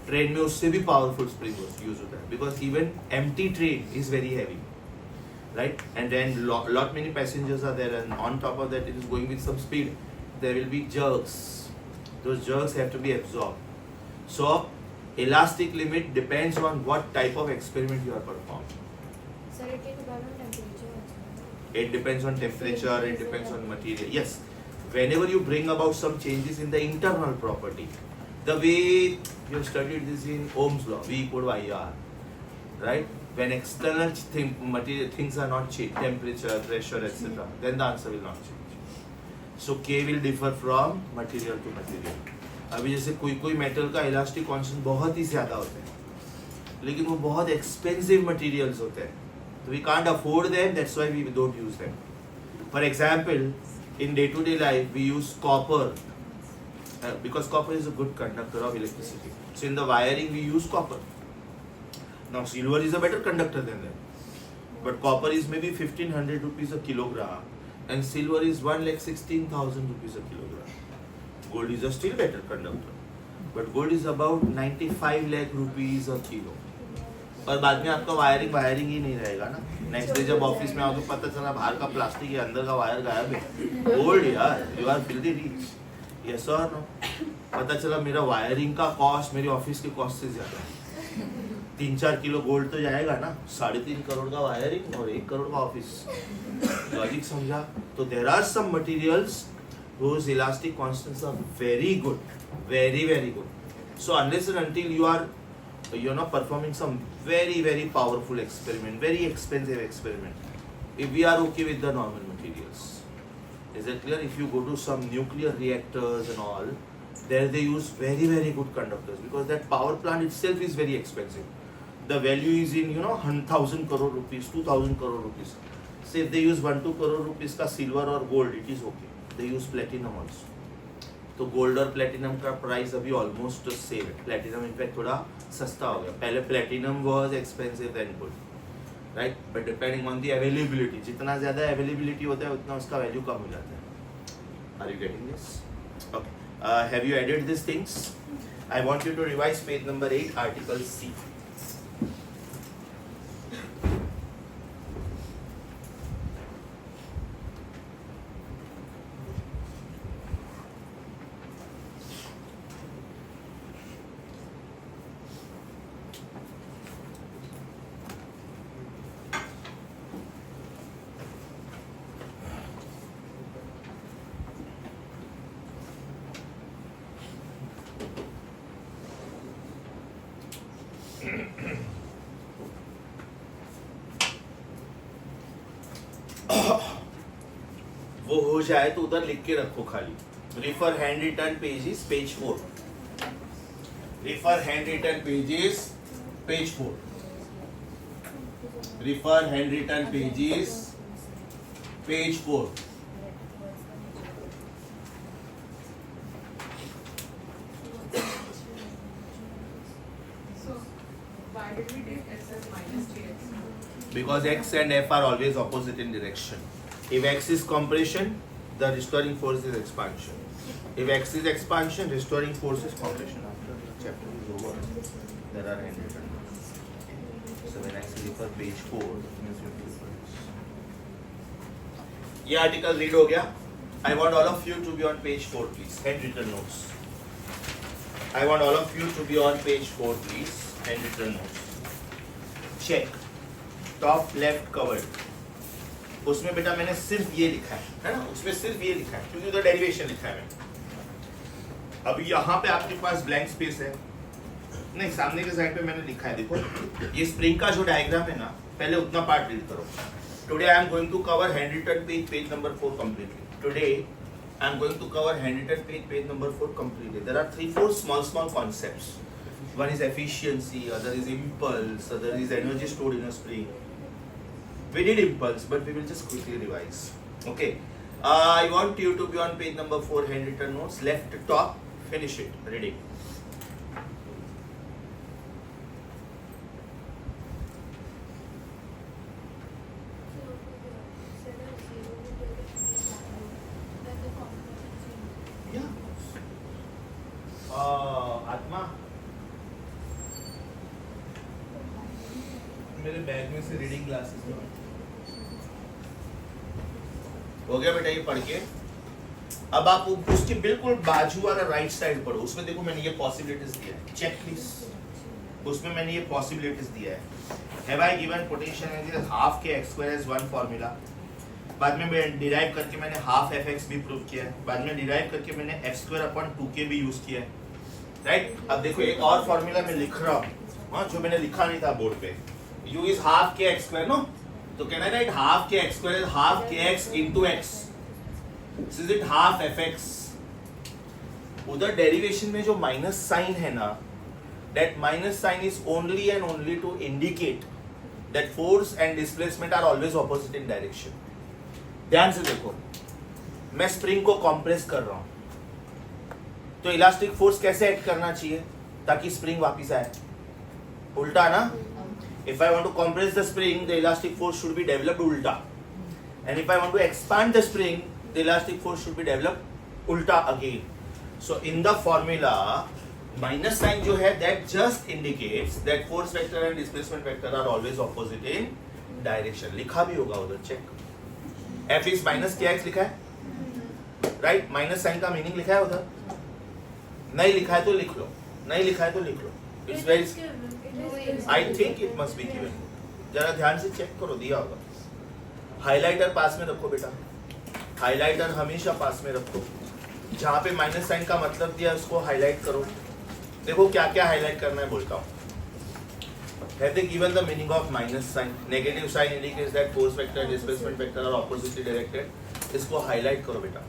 Train में उससे भी पावरफुल स्प्रिंग यूज होता है, because even empty train is very heavy, right? And then lot many passengers are there, and on top of that it is going with some speed. There will be jerks. Those jerks have to be absorbed. So elastic limit depends on what type of experiment you are performing.
Sir, it can depend on temperature also.
It depends on temperature, it depends on material. Yes, whenever you bring about some changes in the internal property, the way you studied this in Ohm's law, V equal to IR, right? When external material things are not changed, temperature, pressure, etc., then the answer will not change. So K will differ from material to material. अभी जैसे कोई metal का elastic constant बहुत ही ज्यादा होता है, लेकिन वो बहुत एक्सपेंसिव मटेरियल्स होते हैं, We can't afford them, that's why we don't use them. For example, in day-to-day life, we use copper because copper is a good conductor of electricity. So in the wiring, we use copper. Now silver is a better conductor than that. But copper is maybe 1500 rupees a kilogram and silver is 1,16,000 rupees a kilogram. Gold is a still better conductor. But gold is about 95 lakh rupees a kilo. और बाद में आपका wiring ही नहीं रहेगा ना. Next day जब office में आओगे पता चला बाहर का प्लास्टिक है अंदर का वायर गायब है. गोल्ड यार, you are filthy rich. Yes और नो. पता चला मेरा वायरिंग का कॉस्ट मेरी ऑफिस के कॉस्ट से ज्यादा है. 3-4 किलो गोल्ड तो जाएगा ना. 3.5 करोड़ का वायरिंग और 1 करोड़ का ऑफिस. लॉजिक समझा? तो there are some materials whose elastic constants are very good, very good. So unless and until you are performing some very powerful experiment, very expensive experiment, if we are okay with the normal materials. Is it clear? If you go to some nuclear reactors and all, there they use very good conductors because that power plant itself is very expensive. The value is in 1,000 crore rupees, 2,000 crore rupees. So if they use 1-2 crore rupees का silver or gold, it is okay. They use platinum also. तो gold और platinum का price अभी almost same है. Platinum in fact थोड़ा सस्ता हो गया. पहले platinum was expensive than gold, right? But depending on the availability, जितना ज़्यादा अवेलेबिलिटी होता है उतना उसका वैल्यू कम हो जाता है. Are you getting this? Okay. Have you added this things? I want you to revise page number 8 article C. वो हो जाए तो उधर लिख के रखो खाली. Refer handwritten pages page 4. Refer handwritten pages page 4. Refer handwritten pages page 4.
So, why did we take S as minus Tx?
Because x and f are always opposite in direction. If x is compression, the restoring force is expansion. If x is expansion, restoring force is compression. After the chapter is over, there are handwritten notes. So when I say refer page 4, it means you have to refer this. ये article read हो गया. I want all of you to be on page 4, please. Handwritten notes. I want all of you to be on page 4, please. Handwritten notes. Check. Top left covered. उसमें बेटा मैंने सिर्फ ये लिखा है ना. उसमें सिर्फ ये लिखा है क्योंकि उधर डेरिवेशन लिखा है मैंने. अब यहाँ पे आपके पास ब्लैंक स्पेस है. नहीं, सामने के साइड पे मैंने लिखा है. देखो ये स्प्रिंग का जो डायग्राम है ना, पहले उतना पार्ट रीड करो. Today I am going to cover hand written page number 4 completely. Today I am going to cover hand written page number 4 completely. There are 3-4 small concepts. One is efficiency, other is impulse, other is energy stored in a spring. We did impulse, but we will just quickly revise. Okay. I want you to be on page number 4, handwritten notes. Left top, finish it. Reading. Yeah. आत्मा, मेरे bag में से reading glasses में हो गया बेटा ये पढ़ के. अब आप उसके बिल्कुल बाजू वाला राइट साइड पढ़ो. उसमें देखो मैंने ये पॉसिबिलिटीज दिया है. Check please. उसमें मैंने ये पॉसिबिलिटीज दिया है. Have I given potential energy as half के x square as one formula. बाद में मैं डिराइव करके मैंने हाफ fx भी प्रूव किया है. बाद में डिराइव करके मैंने f स्क्वायर अपॉन 2k भी यूज किया है. राइट. अब देखो एक और फॉर्मूला मैं लिख रहा हूँ जो मैंने लिखा नहीं था बोर्ड पे. u is half k x square, no? तो can I write half k x square is half kx into x? This is it half fx. उधर डेरिवेशन में जो माइनस साइन है ना, that minus sign is only and only to indicate that force and displacement are always opposite in direction. ध्यान से देखो, मैं spring को कंप्रेस कर रहा हूं, तो इलास्टिक फोर्स कैसे एक्ट करना चाहिए ताकि स्प्रिंग वापस आए? उल्टा ना? If I want to compress the spring, the elastic force should be developed ulta. And if I want to expand the spring, the elastic force should be developed ulta again. So in the formula, minus sign जो है that just indicates that force vector and displacement vector are always opposite in direction. लिखा भी होगा उधर, check. F is minus kx लिखा है, right? Minus sign का meaning लिखा है उधर. नहीं लिखा है तो लिख लो, नहीं लिखा है तो लिख लो. It's very. I think it must be given. जरा ध्यान से चेक करो, दिया होगा. हाइलाइटर पास में रखो बेटा, हाइलाइटर हमेशा पास में रखो. जहाँ पे माइनस साइन का मतलब दिया उसको हाईलाइट करो. देखो क्या क्या हाईलाइट करना है बोलता हूँ. Have they given the meaning of minus sign? Negative sign indicates that force vector and displacement vector are oppositely directed. इसको हाईलाइट करो बेटा.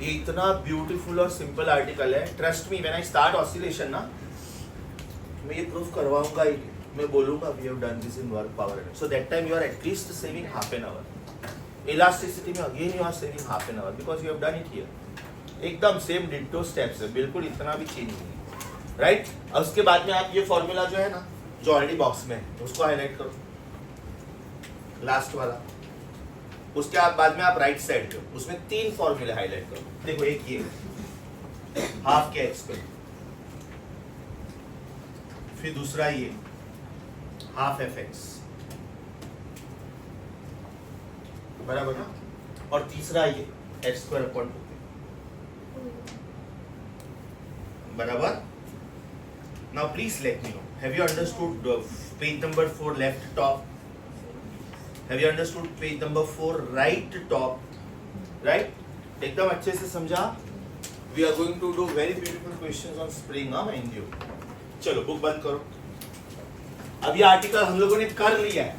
ये इतना ब्यूटीफुल और सिंपल आर्टिकल है. Trust me, when I start oscillation ना, मैं ये प्रूफ करवाऊंगा ही. मैं बोलूंगा we have done this in work power, so that time you are at least saving half an hour. Elasticity में again you are saving half an hour because you have done it here. एकदम same ditto steps है, बिल्कुल इतना भी change नहीं है, right? और उसके बाद में आप ये फॉर्मूला जो है ना, जो ऑलरेडी बॉक्स में है, उसको हाईलाइट करो, लास्ट वाला. उसके बाद में आप राइट साइड पे उसमें 3 फॉर्मूले हाईलाइट करो. देखो, एक ये हाफ के एक्स पे, फिर दूसरा ये हाफ एफ एक्स, बराबर ना, और तीसरा ये एक्स स्क्वायर अपॉन 2, बराबर. Now please let me know, have you understood page number 4 left top? Have you understood page number 4 right top? Right, एकदम अच्छे से समझा. We are going to do very beautiful questions on spring, mind you. चलो book बंद करो. अब ये article हम लोगों ने कर लिया है,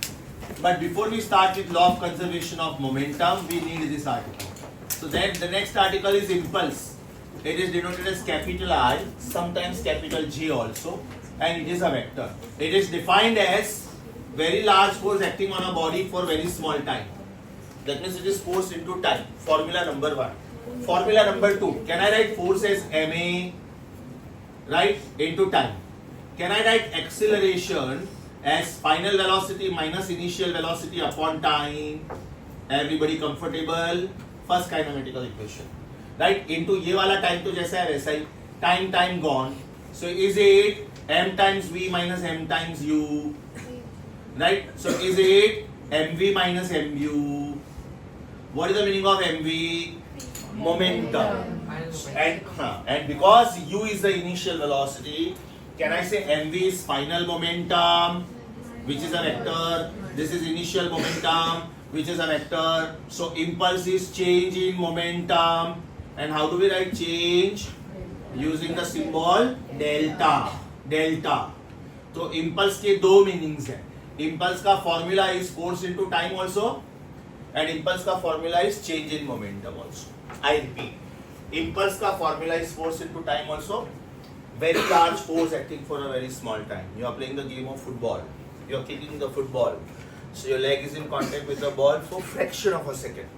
but before we start with law of conservation of momentum, we need this article. So that the next article is impulse. It is denoted as capital I, sometimes capital J also, and it is a vector. It is defined as very large force acting on a body for very small time. That means it is force into time. Formula number 1. Formula number 2. Can I write force as ma, right, into time? Can I write acceleration as final velocity minus initial velocity upon time? Everybody comfortable? First kinematical equation. Right, into ये वाला time तो जैसा है वैसा ही, time time gone. So is it m times v minus m times u, right? So is it mv minus mu. What is the meaning of mv? Momentum. and because u is the initial velocity, can I say mv is final momentum, which is a vector? This is initial momentum, which is a vector. So impulse is change in momentum. And how do we write change? Using the symbol delta. Delta. तो impulse के 2 meanings हैं. Impulse का formula is force into time also, and impulse का formula is change in momentum also. I repeat, impulse का formula is force into time also. Very large force acting for a very small time. You are playing the game of football. You are kicking the football. So your leg is in contact with the ball for fraction of a second.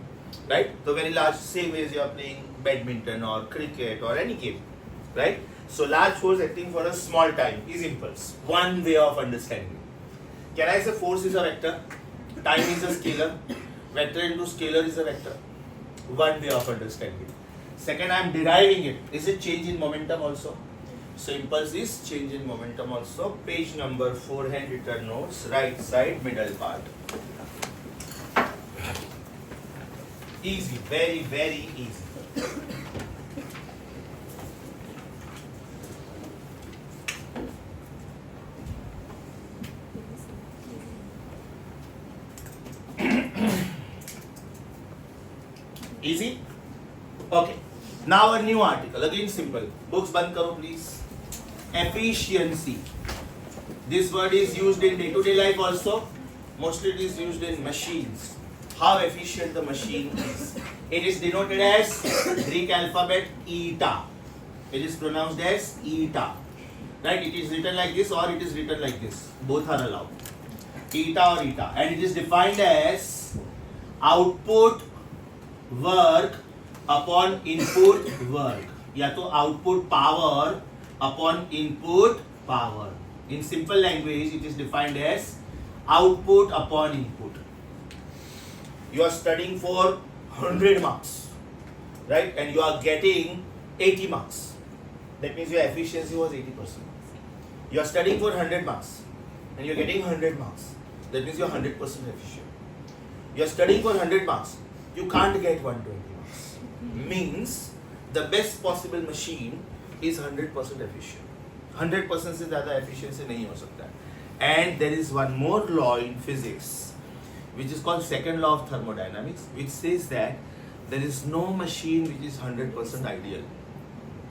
Right? So very large, same way as you are playing badminton or cricket or any game. Right? So large force acting for a small time is impulse. One way of understanding. Can I say force is a vector? Time is a scalar. Vector into scalar is a vector. One way of understanding. Second, I am deriving it. Is it change in momentum also? So impulse is change in momentum also. Page number 4, handwritten notes, right side, middle part. Easy, very, very easy. Easy? Okay. Now a new article. Again simple. Books band karo please. Efficiency. This word is used in day-to-day life also. Mostly it is used in machines. How efficient the machine is. It is denoted as Greek alphabet eta. It is pronounced as eta. Right? It is written like this or it is written like this. Both are allowed. eta or eta, and it is defined as output work upon input work, या तो output power upon input power. In simple language, it is defined as output upon input. You are studying for 100 marks, right? And you are getting 80 marks. That means your efficiency was 80%. You are studying for 100 marks and you are getting 100 marks. That means you are 100% efficient. You are studying for 100 marks. You can't get 120 marks. Means the best possible machine is 100% efficient. 100% से ज़्यादा efficiency नहीं हो सकता. And there is one more law in physics, which is called second law of thermodynamics, which says that there is no machine which is 100% ideal.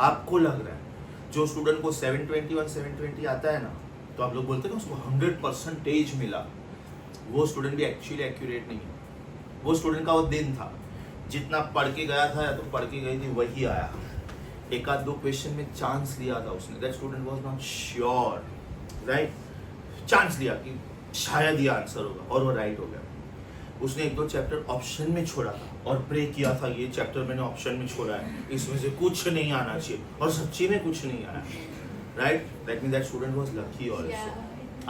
आपको लग रहा है जो स्टूडेंट को 721 720 आता है ना, तो आप लोग बोलते हैं ना उसको 100% मिला, वो स्टूडेंट भी एक्चुअली एक्यूरेट नहीं है. वो स्टूडेंट का वो दिन था, जितना पढ़ के गया था या तो पढ़ के गई थी वही आया. एक आध दो क्वेश्चन में चांस लिया था उसने. That student was not sure, right? Chance लिया कि शायद ये आंसर होगा और वो राइट हो गया. उसने एक दो चैप्टर ऑप्शन में छोड़ा था और प्रे किया था ये चैप्टर मैंने ऑप्शन में छोड़ा है, इसमें से कुछ नहीं आना चाहिए, और सच्ची में कुछ नहीं आया, right? That means that student was lucky also.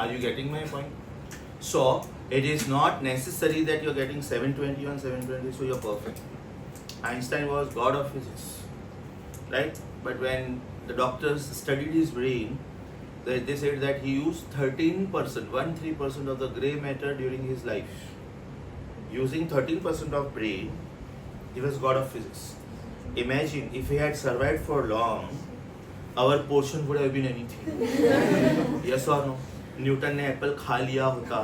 Are you getting my point? So it is not necessary that you are getting 721 720 so you are perfect. Einstein was god of physics, right? But when the doctors studied his brain, they said that he used 13% of the gray matter during his life. Using 13% of brain, he was god of physics. Imagine if he had survived for long, our portion would have been anything. Yes or no? Newton ने Apple खा लिया होता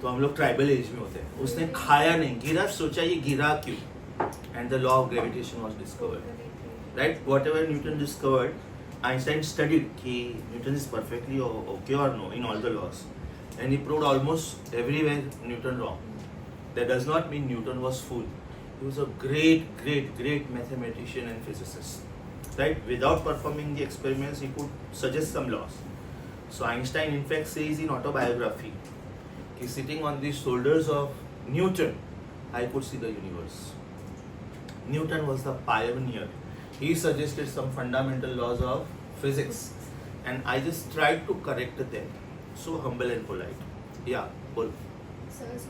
तो हम लोग tribal as में होते. उसने खाया नहीं, गिरा, सोचा ये गिरा क्यों, and the law of gravitation was discovered, right? Whatever Newton discovered, Einstein studied कि न्यूटन इज परफेक्टली ओके और no in all the laws, and he proved almost everywhere Newton wrong. That does not mean Newton was fool. He was a great mathematician and physicist, right? Without performing the experiments, he could suggest some laws. So Einstein in fact says in autobiography, कि sitting on the shoulders of Newton, I could see the universe. Newton was the pioneer. He suggested some fundamental laws of physics, and I just tried to correct them. So humble and polite. Yeah, bol.
So if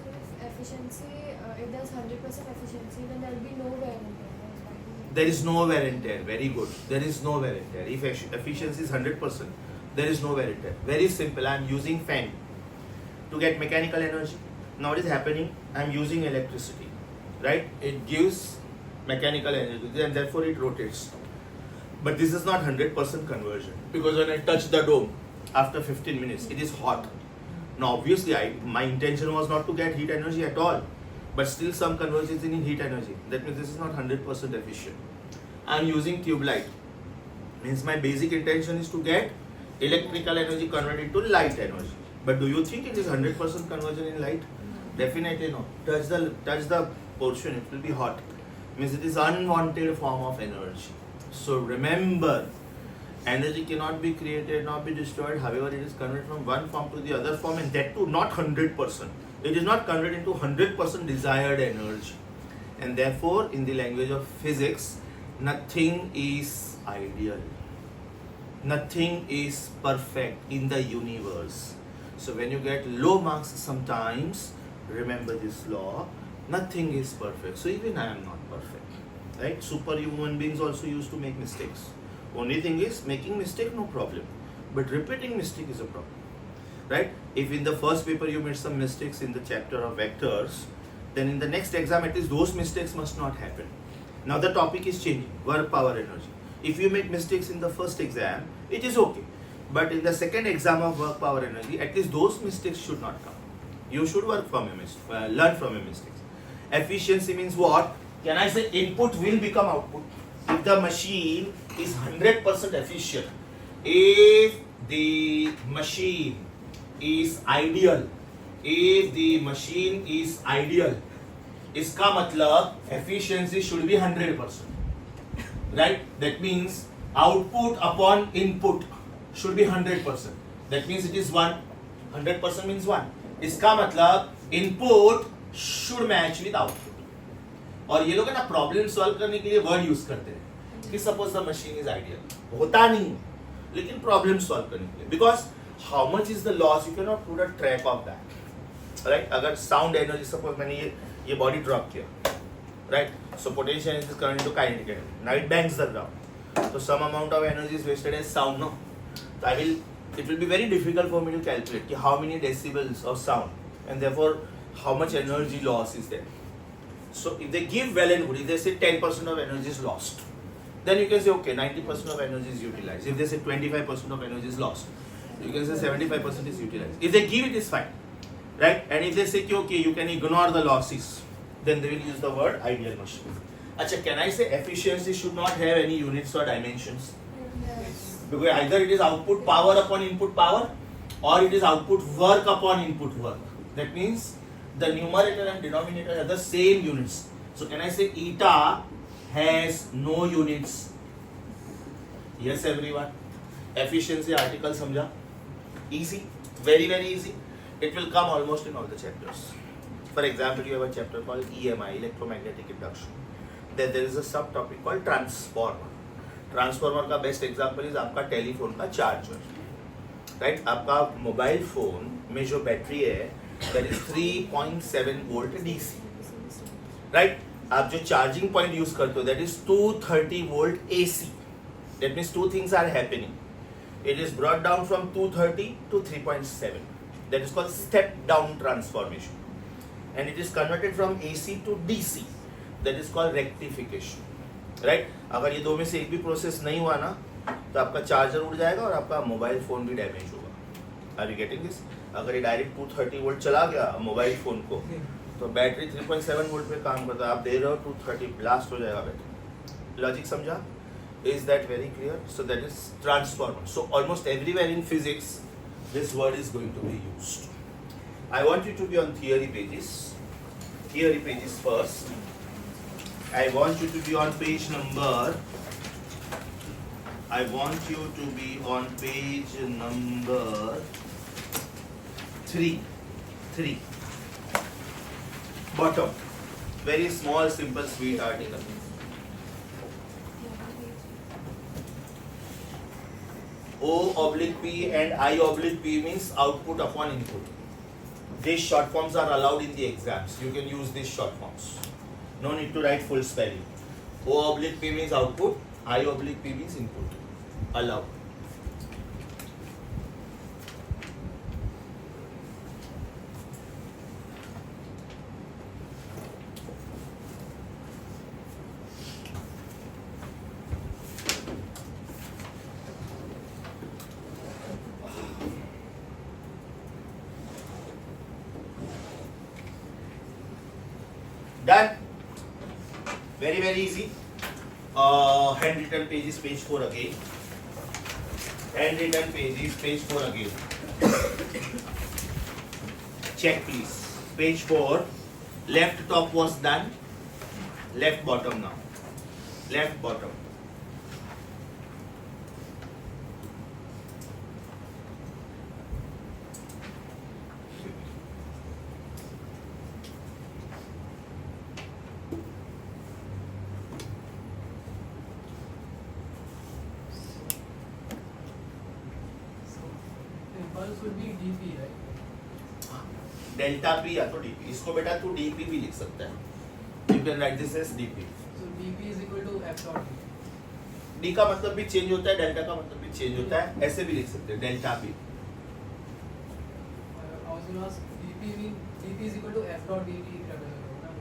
efficiency, if there's 100% efficiency, then there will be no wear and tear.
There is no wear and tear. Very good. There is no wear and tear. If efficiency is 100%, there is no wear and tear. Very simple. I am using fan to get mechanical energy. Now what is happening? I am using electricity, right? It gives mechanical energy and therefore it rotates. But this is not 100% conversion, because when I touch the dome after 15 minutes, it is hot. Now obviously my intention was not to get heat energy at all, but still some conversion in heat energy. That means this is not 100% efficient. I am using tube light. Means my basic intention is to get electrical energy converted into light energy. But do you think it is 100% conversion in light? Definitely not. Touch the portion, it will be hot. Means it is unwanted form of energy. So remember, energy cannot be created, not be destroyed. However, it is converted from one form to the other form, and that too not 100%. It is not converted into 100% desired energy. And therefore, in the language of physics, nothing is ideal. Nothing is perfect in the universe. So when you get low marks sometimes, remember this law, nothing is perfect. So even I am not perfect, right? Superhuman beings also used to make mistakes. Only thing is, making mistake, no problem. But repeating mistake is a problem, right? If in the first paper you made some mistakes in the chapter of vectors, then in the next exam at least those mistakes must not happen. Now the topic is changing, work, power, energy. If you make mistakes in the first exam, it is okay. But in the second exam of work, power, energy, at least those mistakes should not come. You should work from your mistakes, learn from your mistakes. Efficiency means what? Can I say input will become output? If the machine is 100% efficient, if the machine is ideal, इसका मतलब efficiency should be 100%. Right? That means output upon input should be 100%. That means it is 1. 100% means 1. इसका मतलब input should match with output. और ये लोग है ना problem solve करने के लिए वर्ड यूज करते हैं कि suppose the machine is ideal. होता नहीं लेकिन प्रॉब्लम सॉल्व करने के लिए. Because how much is the loss you can not put a track of that. Right, अगर साउंड एनर्जी सपोज मैंने ये बॉडी ड्रॉप किया, right, so potential energy is current to kinetic energy. Now it bangs the ground, so some amount of energy is wasted as sound, no? So it will be very difficult for me to calculate how many decibels of sound, and therefore how much energy loss is there. So if they give well and good, if they say 10% of energy is lost, then you can say okay, 90% of energy is utilized. If they say 25% of energy is lost, you can say 75% is utilized. If they give it, is fine, right? And if they say okay, you can ignore the losses, then they will use the word ideal machine. Achha, can I say efficiency should not have any units or dimensions?
Yes.
Because either it is output power upon input power, or it is output work upon input work. That means the numerator and denominator have the same units. So can I say eta has no units? Yes, everyone. Efficiency article समझा? Easy, very very easy. It will come almost in all the chapters. For example, you have a chapter called EMI, electromagnetic induction. Then there is a subtopic called transformer. Transformer का best example is आपका telephone का charger. Right, आपका mobile phone में जो battery है that is 3.7 volt DC. Right, आप जो charging point use करते हो that is 230 volt AC. That means two things are happening. It is brought down from 230 to 3.7. That is called step down transformation. And it is converted from AC to DC. That is called rectification. Right, अगर ये दो में से एक भी process नहीं हुआ ना तो आपका चार्जर उड़ जाएगा और आपका मोबाइल फोन भी डैमेज होगा. Are you getting this? अगर ये डायरेक्ट 230 वोल्ट चला गया मोबाइल फोन को तो बैटरी 3.7 वोल्ट पे काम करता है. आप दे रहे हो 230, ब्लास्ट हो जाएगा बैटरी. लॉजिक समझा? Is that very clear? So that is transformer. So almost everywhere in physics this word is going to be used. I want you to be on theory pages. Theory pages first. I want you to be on page number. I want you to be on page number 3. 3. Bottom. Very small, simple, sweet article. O/P and I/P means output upon input. These short forms are allowed in the exams. You can use these short forms. No need to write full spelling. O/P means output, I/P means input. Allowed. Done. Very very easy. Handwritten pages, page 4 again. Handwritten pages, page 4 again. Check please. Page 4. Left top was done. Left bottom now. Left bottom.
Impulse would be dp, right?
Delta P या तो DP. इसको बेटा तू DP भी लिख सकता है. You can write this as dp.
So dp is equal to f dot d.
D का मतलब भी चेंज होता है, डेल्टा का मतलब भी चेंज होता है. ऐसे भी लिख सकते हैं delta P.
I was going to ask dp is equal to f dot dt represent होगा ना?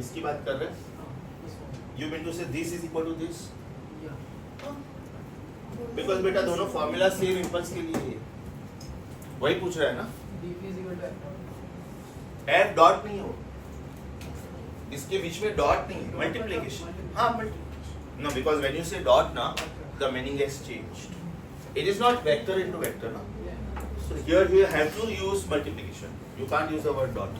इसकी बात कर रहे हैं.
हाँ, this one.
You mean to say this is equal to this.
Yeah.
Because बेटा दोनों फॉर्मूला सेम इंपल्स के लिए है. वही पूछ रहा है ना.
dp is equal to f dot.
F dot नहीं हो, इसके बीच में डॉट नहीं है. मल्टीप्लिकेशन. हाँ multiplication. No because when you say dot ना the meaning has changed. It is not vector into vector ना.
Yeah.
So here you have to use multiplication. You can't use the word dot.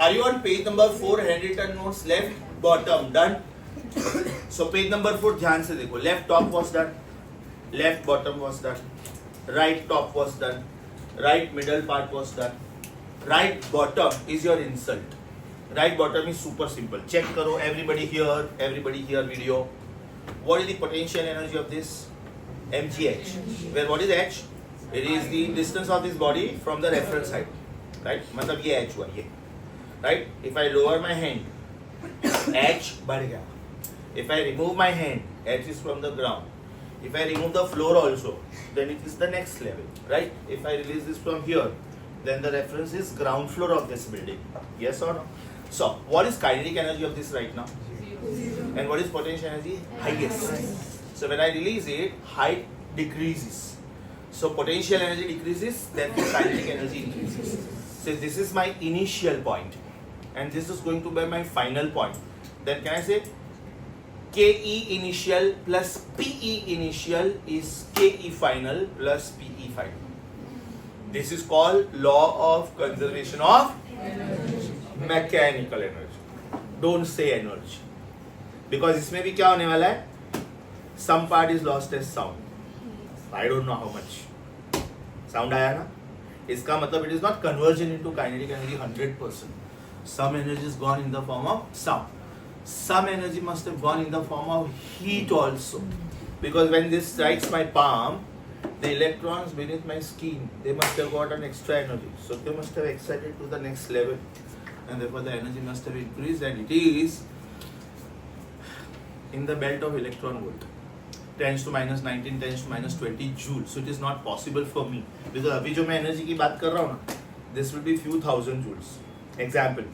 Are you on page number 4 handwritten notes? Left bottom done. So page number 4 ध्यान से देखो. Left top was done. Left bottom was done. right top was done, right middle part was done, right bottom is your insult. Right bottom is super simple. Check karo, everybody here video. What is the potential energy of this? mgh. Where what is h? It is the distance of this body from the reference height. Right? मतलब ये h हुआ ये. Right? If I lower my hand, h बढ़ गया. If I remove my hand, h is from the ground. If I remove the floor also, then it is the next level. Right? If I release this from here, then the reference is ground floor of this building. Yes or no? So, what is kinetic energy of this right now? And what is potential energy? Highest. So when I release it, height decreases. So potential energy decreases, then the kinetic energy increases. So this is my initial point, and this is going to be my final point. Then can I say KE initial plus PE initial is KE final plus PE final. This is called law of conservation of mechanical energy. Don't say energy. Because इसमें भी क्या होने वाला है? Some part is lost as sound. I don't know how much. Sound आया ना? इसका मतलब it is not conversion into kinetic energy 100%. Some energy is gone in the form of sound. Some energy must have gone in the form of heat also. Because when this strikes my palm, the electrons beneath my skin, they must have got an extra energy. So they must have excited to the next level. And therefore the energy must have increased, and it is in the belt of electron volt. 10 to minus 19, 10 to minus 20 joules. So it is not possible for me. Because अभी जो मैं energy की बात कर रहा हूँ ना, this will be few thousand joules. Example,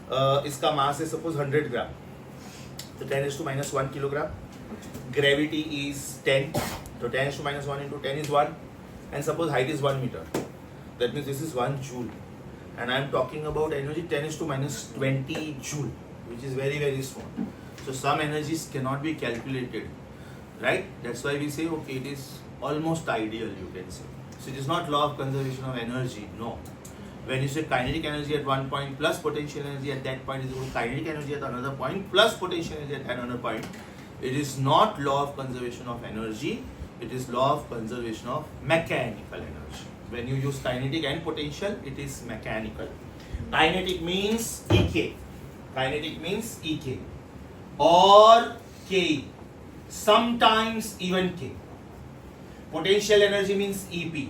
इसका mass is suppose 100 gram. So 10 is to minus 1 kilogram. Gravity is 10. So 10 is to minus 1 into 10 is 1. And suppose height is 1 meter. That means this is 1 joule. And I am talking about energy 10 is to minus 20 joule, which is very, very small. So some energies cannot be calculated, right? That's why we say, okay, it is almost ideal, you can say. So it is not law of conservation of energy, no. When you say kinetic energy at one point plus potential energy at that point is equal to kinetic energy at another point plus potential energy at another point, it is not law of conservation of energy, it is law of conservation of mechanical energy. When you use kinetic and potential, it is mechanical. Kinetic means EK. Kinetic means EK. Or K. Sometimes even K. Potential energy means EP.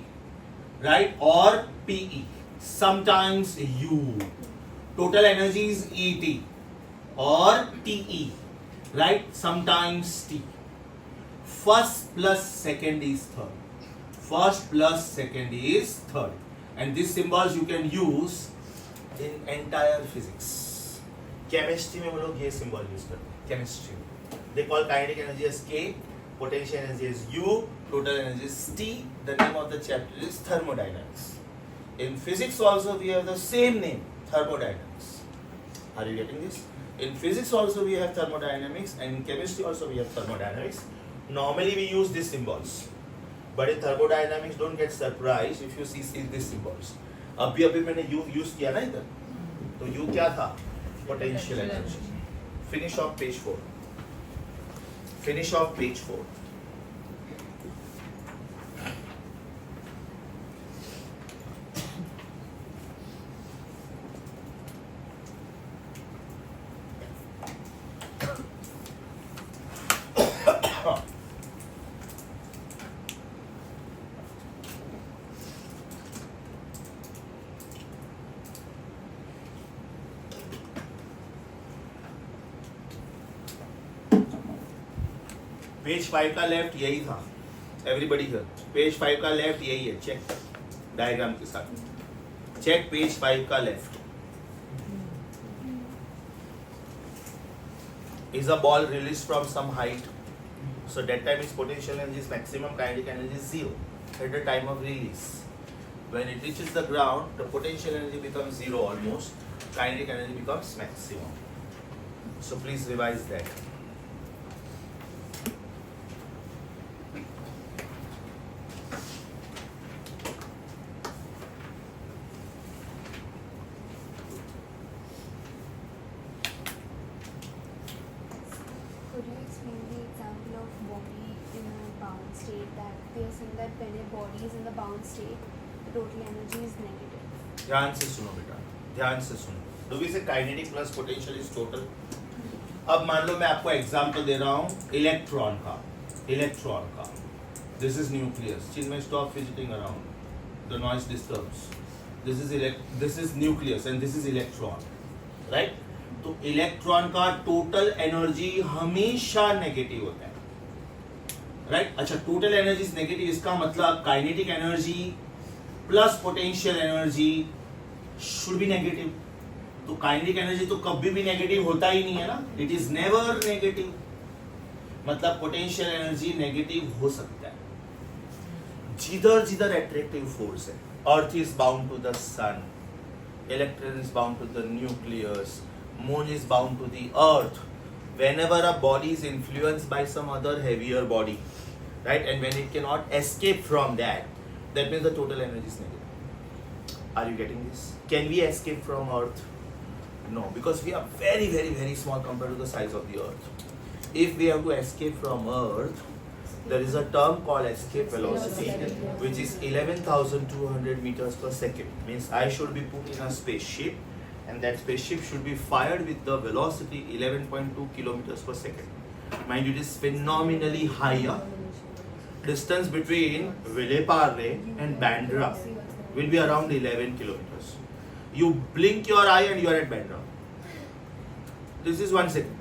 Right? Or PE. Sometimes U. Total energy is ET. Or TE. Right? Sometimes T. First plus second is third. First plus second is third. And these symbols you can use in entire physics. Chemistry में वो लोग ये symbol use करते हैं. Chemistry. They call kinetic energy as K, potential energy as U, total energy is T. The name of the chapter is thermodynamics. In physics also we have the same name, thermodynamics. Are you getting this? In physics also we have thermodynamics, and in chemistry also we have thermodynamics. Normally we use these symbols. But in thermodynamics, don't get surprised if you see these symbols. अभी मैंने U use किया ना इधर, तो U क्या था? Potential energy. Finish off page 4. Finish off page 4. Page 5 का left यही था. Everybody here. पेज 5 का लेफ्ट यही है. चेक डायग्राम के साथ. चेक पेज 5 का left. Is a ball released from some height? So that time its potential energy is maximum, kinetic energy is 0 at the time of release. When it reaches the ground, the potential energy becomes 0 almost. Kinetic energy becomes maximum. So please revise that.
Could you explain the example of body in a bound state, that they are saying that when a body is in the bound state, the total energy is negative.
ध्यान से सुनो बेटा, ध्यान से सुनो. Do we say kinetic plus potential is total? अब मान लो मैं आपको एग्जांपल दे रहा हूँ इलेक्ट्रॉन का. This is nucleus. Chinmay, stop fidgeting around. The noise disturbs. This is nucleus and this is electron, right? तो इलेक्ट्रॉन का टोटल एनर्जी हमेशा नेगेटिव होता है, राइट? अच्छा, टोटल एनर्जी इज नेगेटिव, इसका मतलब kinetic energy plus potential energy should be negative. तो kinetic energy तो कभी भी नेगेटिव होता ही नहीं है ना, इट इज नेवर नेगेटिव. मतलब पोटेंशियल एनर्जी नेगेटिव हो सकता है. जिधर अट्रैक्टिव फोर्स है, earth is bound to the sun, electron is bound to the nucleus, moon is bound to the earth. Whenever a body is influenced by some other heavier body, right, and when it cannot escape from that, that means the total energy is negative. Are you getting this? Can we escape from earth? No, because we are very small compared to the size of the earth. If we have to escape from earth, there is a term called escape velocity, which is 11,200 meters per second. Means I should be put in a spaceship, and that spaceship should be fired with the velocity 11.2 kilometers per second. Mind you, it is phenomenally higher. Distance between Vileparle and Bandra will be around 11 kilometers. You blink your eye and you are at Bandra. This is 1 second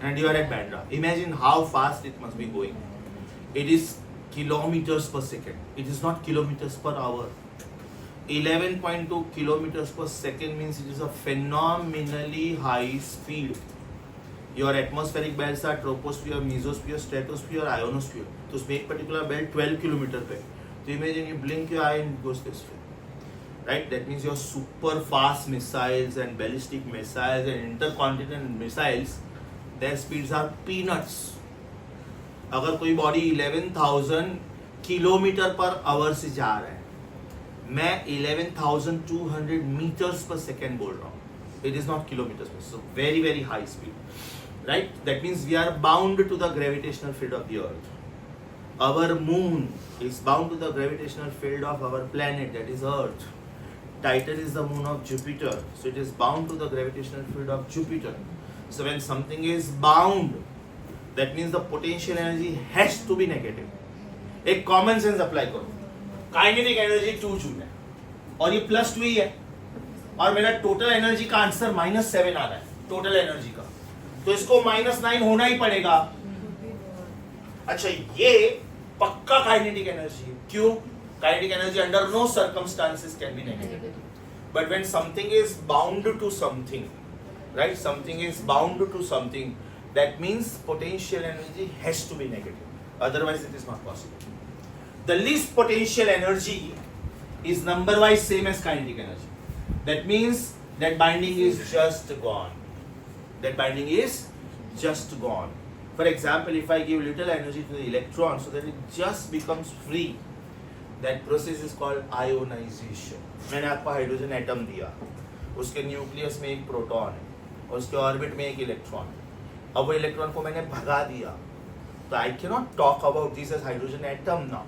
and you are at Bandra. Imagine how fast it must be going. It is kilometers per second. It is not kilometers per hour. 11.2 kilometers per second means it is a phenomenally high speed. Your atmospheric belts are troposphere, mesosphere, stratosphere, ionosphere. तो उसमें एक particular belt 12 kilometer पे. तो imagine you blink your eye and it goes this way, right? That means your super fast missiles and ballistic missiles and intercontinental missiles, their speeds are peanuts. अगर कोई body 11,000 kilometer per hour से जा रहा है, मैं 11,200 meters per second बोल रहा हूँ. It is not kilometers per second. So very high speed, right? That means we are bound to the gravitational field of the earth. Our moon is bound to the gravitational field of our planet, that is earth. Titan is the moon of Jupiter, so it is bound to the gravitational field of Jupiter. So when something is bound, that means the potential energy has to be negative. एक common sense apply करो. Kinetic energy 2 joule है और ये +2 ही है, और मेरा total energy का answer -7 आ रहा है टोटल एनर्जी का, तो इसको -9 होना ही पड़ेगा. अच्छा, ये पक्का काइनेटिक एनर्जी है. क्यों? Kinetic energy under no circumstances can be negative. But when something is bound to something, right, something is bound to something, that means potential energy has to be negative, otherwise it is not possible. The least potential energy is number-wise same as kinetic energy. That means that binding is just gone. That binding is just gone. For example, if I give little energy to the electron so that it just becomes free, that process is called ionization. मैंने आपको hydrogen atom दिया, उसके nucleus में एक proton है और उसके orbit में एक इलेक्ट्रॉन है. अब वो इलेक्ट्रॉन को मैंने भगा दिया, तो I cannot talk about this as hydrogen atom now.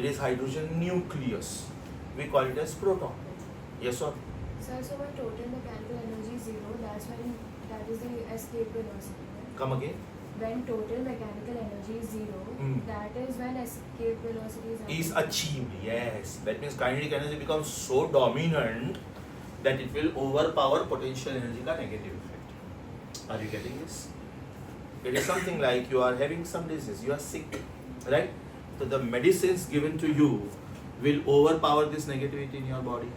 It is hydrogen nucleus. We call it as proton. Yes or no?
Sir, so when total mechanical energy is 0, that is the escape velocity, right?
Come again.
When total mechanical energy is 0, that is when escape velocity
Is achieved. Yes. That means kinetic energy becomes so dominant that it will overpower potential energy का negative effect. Are you getting this? It is something like you are having some disease, you are sick, right? So the medicines given to you will overpower this negativity in your body,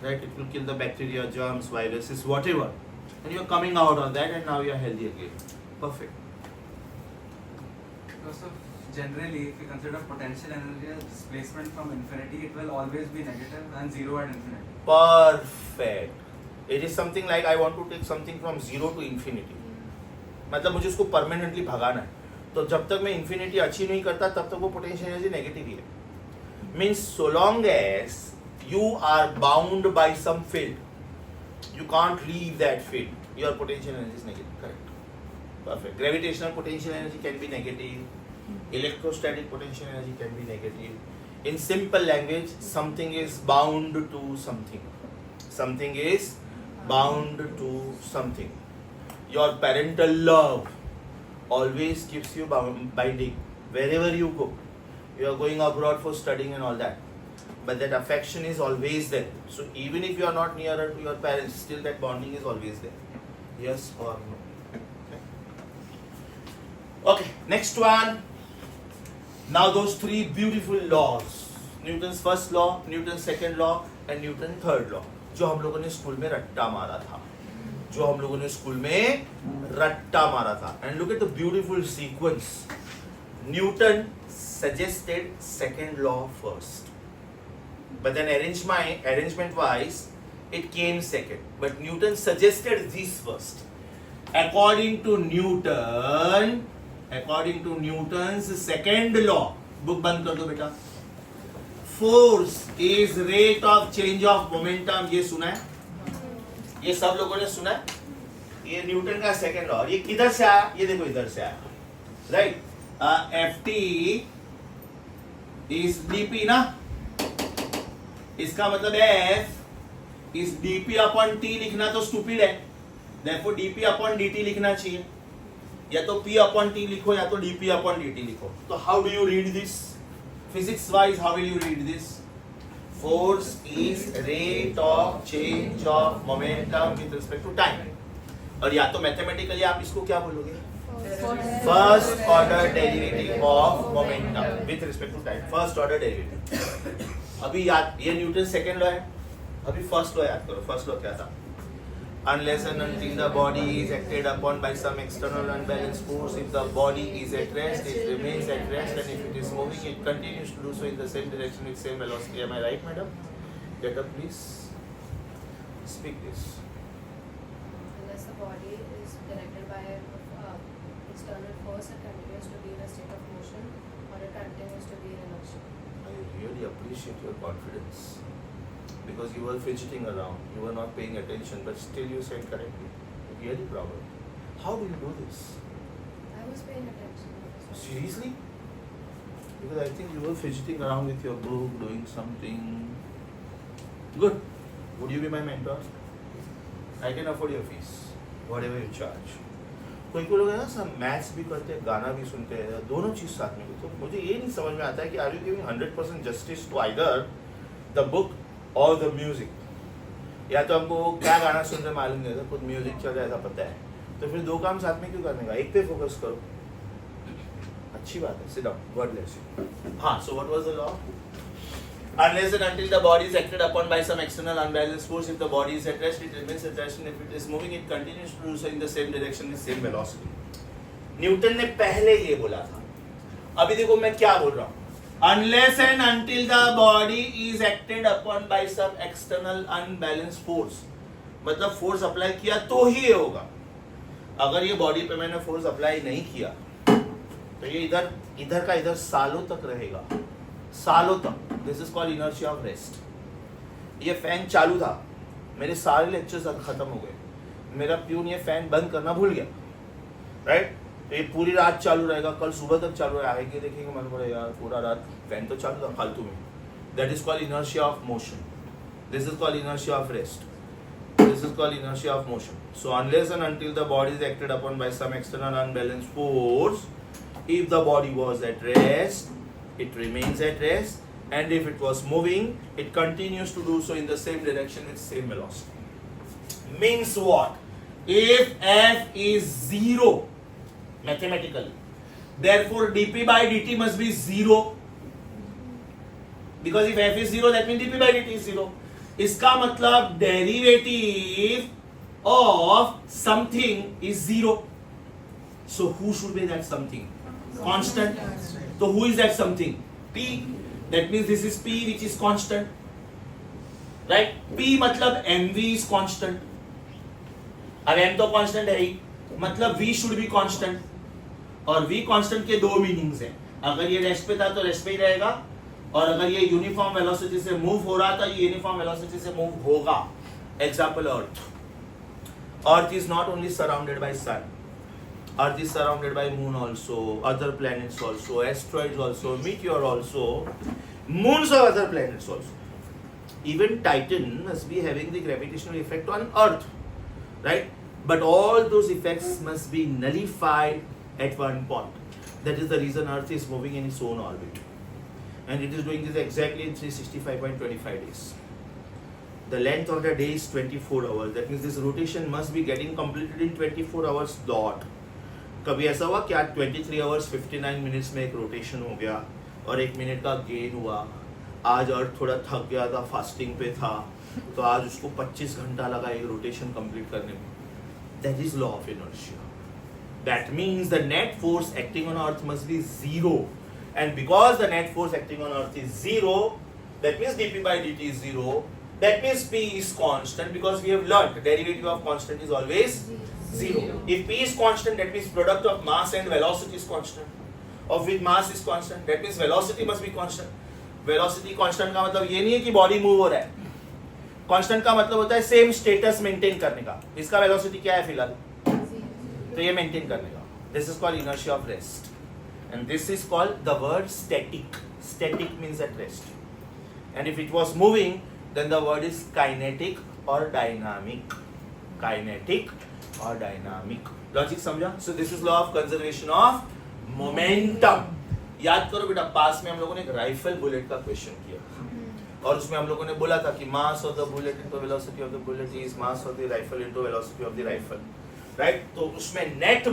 right? It will kill the bacteria, germs, viruses, whatever, and you are coming out on that, and now you are healthy again. Perfect.
Because of generally, if you consider potential energy as displacement from infinity, it will always be negative and 0 at infinity.
Perfect. It is something like I want to take something from 0 to infinity. मतलब मुझे उसको permanently भगाना है, तो जब तक मैं infinity achieve नहीं करता तब तक वो पोटेंशियल एनर्जी नेगेटिव ही है. Means so long as you are bound by some field, you can't leave that field, your potential energy is negative. Correct. Perfect. Gravitational potential energy can be negative, Electrostatic potential energy can be negative. In simple language, something is bound to something. Something is bound to something. Your parental love always keeps you binding. Wherever you go, you are going abroad for studying and all that. But that affection is always there. So even if you are not nearer to your parents, still that bonding is always there. Yes or no? Okay, next one. Now those three beautiful laws. Newton's first law, Newton's second law and Newton's third law. जो हम लोगों ने school में रट्टा मारा था. And look at the beautiful sequence. Newton suggested second law first. But then arrangement wise, it came second. But Newton suggested this first. According to Newton's second law, book बंद कर दो बेटा. Force is rate of change of momentum. ये सुना है? ये सब लोगों ने सुना है? ये न्यूटन का सेकंड लॉ. ये किधर से आया? ये देखो इधर से आया. राइट? Ft is dp ना? इसका मतलब F is dp upon t. लिखना तो स्टूपिड है. Therefore dp upon dt लिखना चाहिए. या तो p upon t लिखो या तो dp upon dt लिखो. तो how do you read this? Physics wise, how will you read this? Force is rate of change of momentum with respect to time. और या तो मैथमेटिकली आप इसको क्या बोलोगे? First order derivative of momentum with respect to time. First order derivative. अभी याद, ये न्यूटन सेकेंड लॉ है. अभी फर्स्ट लॉ याद करो. फर्स्ट लॉ क्या था? Unless and until the body is acted upon by some external unbalanced force, if the body is at rest, it remains at rest, and if it is moving, it continues to do so in the same direction with same velocity. Am I right, madam? Get up, please. Speak this.
Unless the body is directed by external force, it continues to be in a state of motion, or it continues to be in inertia.
I really appreciate your confidence. Because you were fidgeting around, you were not paying attention, but still you said correctly. Really proud of you. How do you do this?
I was paying attention.
Seriously? Because I think you were fidgeting around with your book, doing something. Good. Would you be my mentor? I can afford your fees, whatever you charge. कोई लोग है ना सब maths भी करते हैं, गाना भी सुनते हैं, दोनों चीज साथ में. तो मुझे ये नहीं समझ में आता है कि are you giving 100% justice to either the book और द म्यूजिक. या तो हमको क्या गाना सुन रहे मालूम नहीं था, कुछ म्यूजिक चल रहा है ऐसा पता है, तो फिर दो काम साथ में क्यों करने का? एक पे फोकस करो. अच्छी बात है. Sit down. God bless you. हाँ, so what was the law? Unless and until the body is acted upon by some external unbalanced force, if the body is at rest, it remains at rest, and if it is moving, it continues to do so in the same direction with same velocity. Newton ने पहले ये बोला था. अभी देखो मैं क्या बोल रहा हूँ. Unless and until the body is acted upon by some external unbalanced force, मतलब फोर्स अप्लाई किया तो ही ये होगा. अगर ये बॉडी पे मैंने फोर्स अप्लाई नहीं किया तो ये इधर का इधर सालों तक रहेगा. सालों तक. This is called inertia of rest. ये फैन चालू था, मेरे सारे लेक्चर्स खत्म हो गए, मेरा प्यून ये फैन बंद करना भूल गया. राइट? तो ये पूरी रात चालू रहेगा, कल सुबह तक चालू रहेगा. देखेंगे मन बोले यार पूरा रात फैन तो चालू था फालतू में. That is called inertia of motion. This is called inertia of rest. This is called inertia of motion. So unless and until the body is acted upon by some external unbalanced force, if the body was at rest, it remains at rest, and if it was moving, it continues to do so in the same direction with same velocity. Means what? If F is 0 mathematically, therefore dp by dt must be 0. Because if F is 0, that means dp by dt is 0. इसका मतलब derivative of something is 0. So who should be that something? Constant. So who is that something? P. That means this is P which is constant. Right? P मतलब mv is constant. अब m तो constant है ही, मतलब v should be constant. और v constant के दो meanings हैं. अगर ये रेस्ट पे था तो रेस्ट पे ही रहेगा, और अगर ये यूनिफॉर्म वेलोसिटी से मूव हो रहा था ये यूनिफॉर्म वेलोसिटी से मूव होगा. Example earth. Earth is not only surrounded by sun. Earth is surrounded by moon also, other planets also, asteroids also, meteor also, moons of other planets also. Even Titan must be having the gravitational effect on Earth, right? But all those effects must be nullified at one point. That is the reason Earth is moving in its own orbit. And it is doing this exactly in 365.25 days. The length of the day is 24 hours. That means this rotation must be getting completed in 24 hours dot. कभी ऐसा हुआ कि आज 23 hours 59 minutes में एक rotation हो गया और 1 मिनट का गेन हुआ. आज अर्थ थोड़ा थक गया था, फास्टिंग पे था, तो आज उसको 25 घंटा लगा एक रोटेशन कंप्लीट करने में. That is law of inertia. That means the net force acting on Earth must be zero. And because the net force acting on Earth is zero, that means dp by dt is zero. That means p is constant, because we have learnt derivative of constant is always zero. If p is constant, that means product of mass and velocity is constant. Of which mass is constant, that means velocity must be constant. Velocity constant का मतलब ये नहीं है कि body move हो रहा है. Constant का मतलब होता है same status maintain करने का. इसका velocity क्या है फिलहाल? तो ये maintain करने का. This is called inertia of rest. And this is called the word static. Static means at rest. And if it was moving, then the word is kinetic or dynamic. Kinetic or dynamic. Logic समझा? So this is law of conservation of momentum. याद करो बेटा, पास में हम लोगों ने एक rifle bullet का क्वेश्चन किया और उसमें हम लोगों ने बोला था कि mass of the bullet into velocity of the bullet is mass of the rifle into velocity of the rifle, right? तो उसमें नेट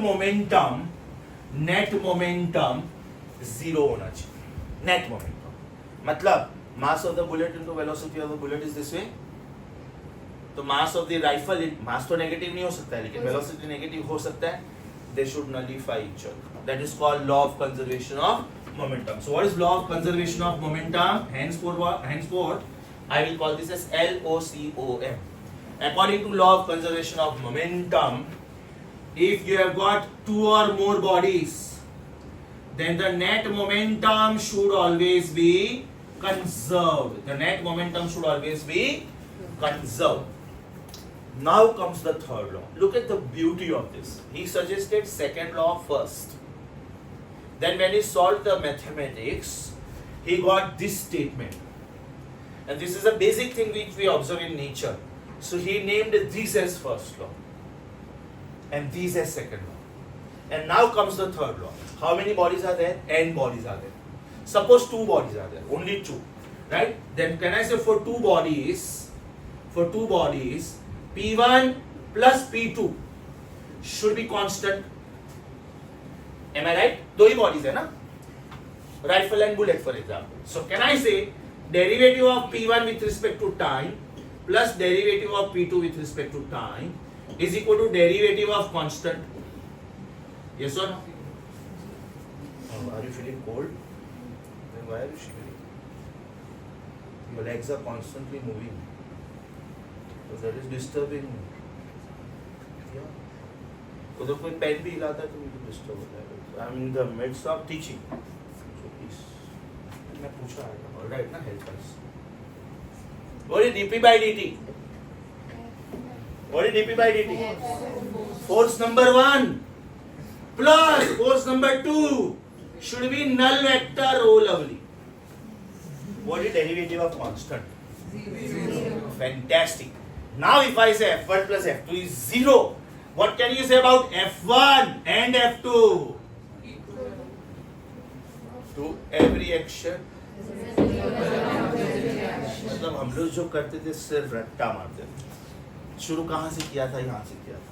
मोमेंटम जीरो होना चाहिए. नेट मोमेंटम मतलब mass of the bullet into velocity of the bullet is this way. तो mass of the rifle, मास तो negative नहीं हो सकता है, लेकिन वेलोसिटी नेगेटिव हो सकता है. They should nullify each other. That is called law of conservation of momentum. So what is law of conservation of momentum? Henceforth, I will call this as LOCOM. According to law of conservation of momentum, if you have got two or more bodies, then the net momentum should always be conserved. The net momentum should always be conserved. Now comes the third law. Look at the beauty of this. He suggested second law first. Then when he solved the mathematics, he got this statement. And this is a basic thing which we observe in nature. So he named this as first law. And these as second law. And now comes the third law. How many bodies are there? N bodies are there. Suppose two bodies are there. Only two. Right? Then can I say for two bodies, P1 plus P2 should be constant. Am I right? दो ही bodies है ना? Rifle and bullet, for example. So can I say derivative of P1 with respect to time plus derivative of P2 with respect to time is equal to derivative of constant? Yes or no? Oh, are you feeling cold? Then why are you shivering? Your legs are constantly moving. So that is disturbing. Yeah. उधर कोई pen भी हिलाता है तो मुझे disturb होता है. I am in the midst of teaching. So please. मैं पूछा है. All right, ना, help us. What is dp by dt? What is dp by dt? Force number 1 plus force number 2 should be null vector. Oh lovely. What is derivative of constant?
Zero.
Fantastic. Now if I say F1 plus F2 is 0, what can you say about F1 and F2? To every action. मतलब हम लोग जो करते थे सिर्फ रट्टा मारते थे. शुरू कहाँ से किया था? यहाँ से किया था.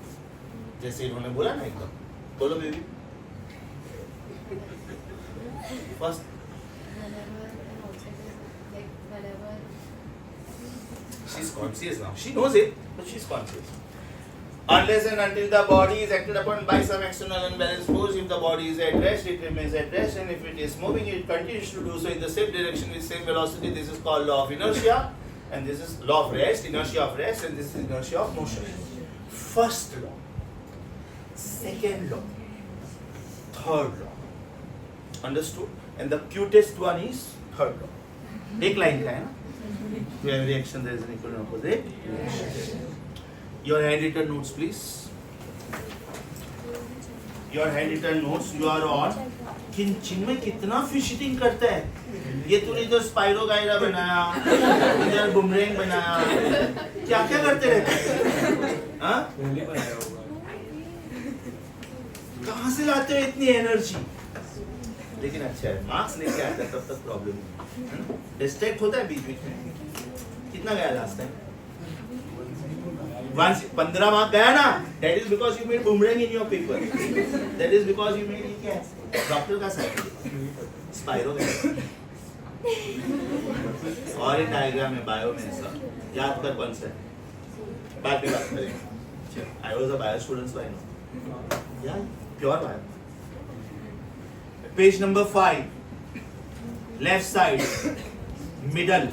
जैसे इन्होंने बोला ना एकदम. बोलो baby. First she's conscious now. She knows it, but she's conscious. Unless and until the body is acted upon by some external unbalanced force, if the body is at rest, it remains at rest, and if it is moving, it continues to do so in the same direction with same velocity. This is called law of inertia, and this is law of rest, inertia of rest, and this is inertia of motion. First law, second law, third law. Understood? And the cutest one is third law. एक line का है ना? To every action there is an equal and opposite reaction. Your handwritten notes, please. Your handwritten notes you are on. चिन्मय कितना fish eating करता है ये तूने इधर स्पाइरो गायरा बनाया इधर बुमरेंग बनाया क्या क्या करते रहते हाँ
पहले बनाया होगा
कहाँ से लाते हो इतनी एनर्जी लेकिन अच्छा है मार्क्स लेके आता है तब तक प्रॉब्लम डिस्ट्रैक्ट होता है बीच बीच में कितना गया लास्ट टाइम 15 मार्क गया ना that is because you made boomerang in your paper that is because you made क्या डॉक्टर का साइकिल स्पाइरो और एक डायग्राम है बायो में ऐसा याद कर कौन सा है बाद में बात करेंगे I was a bio student so I know या pure bio page number 5 left side middle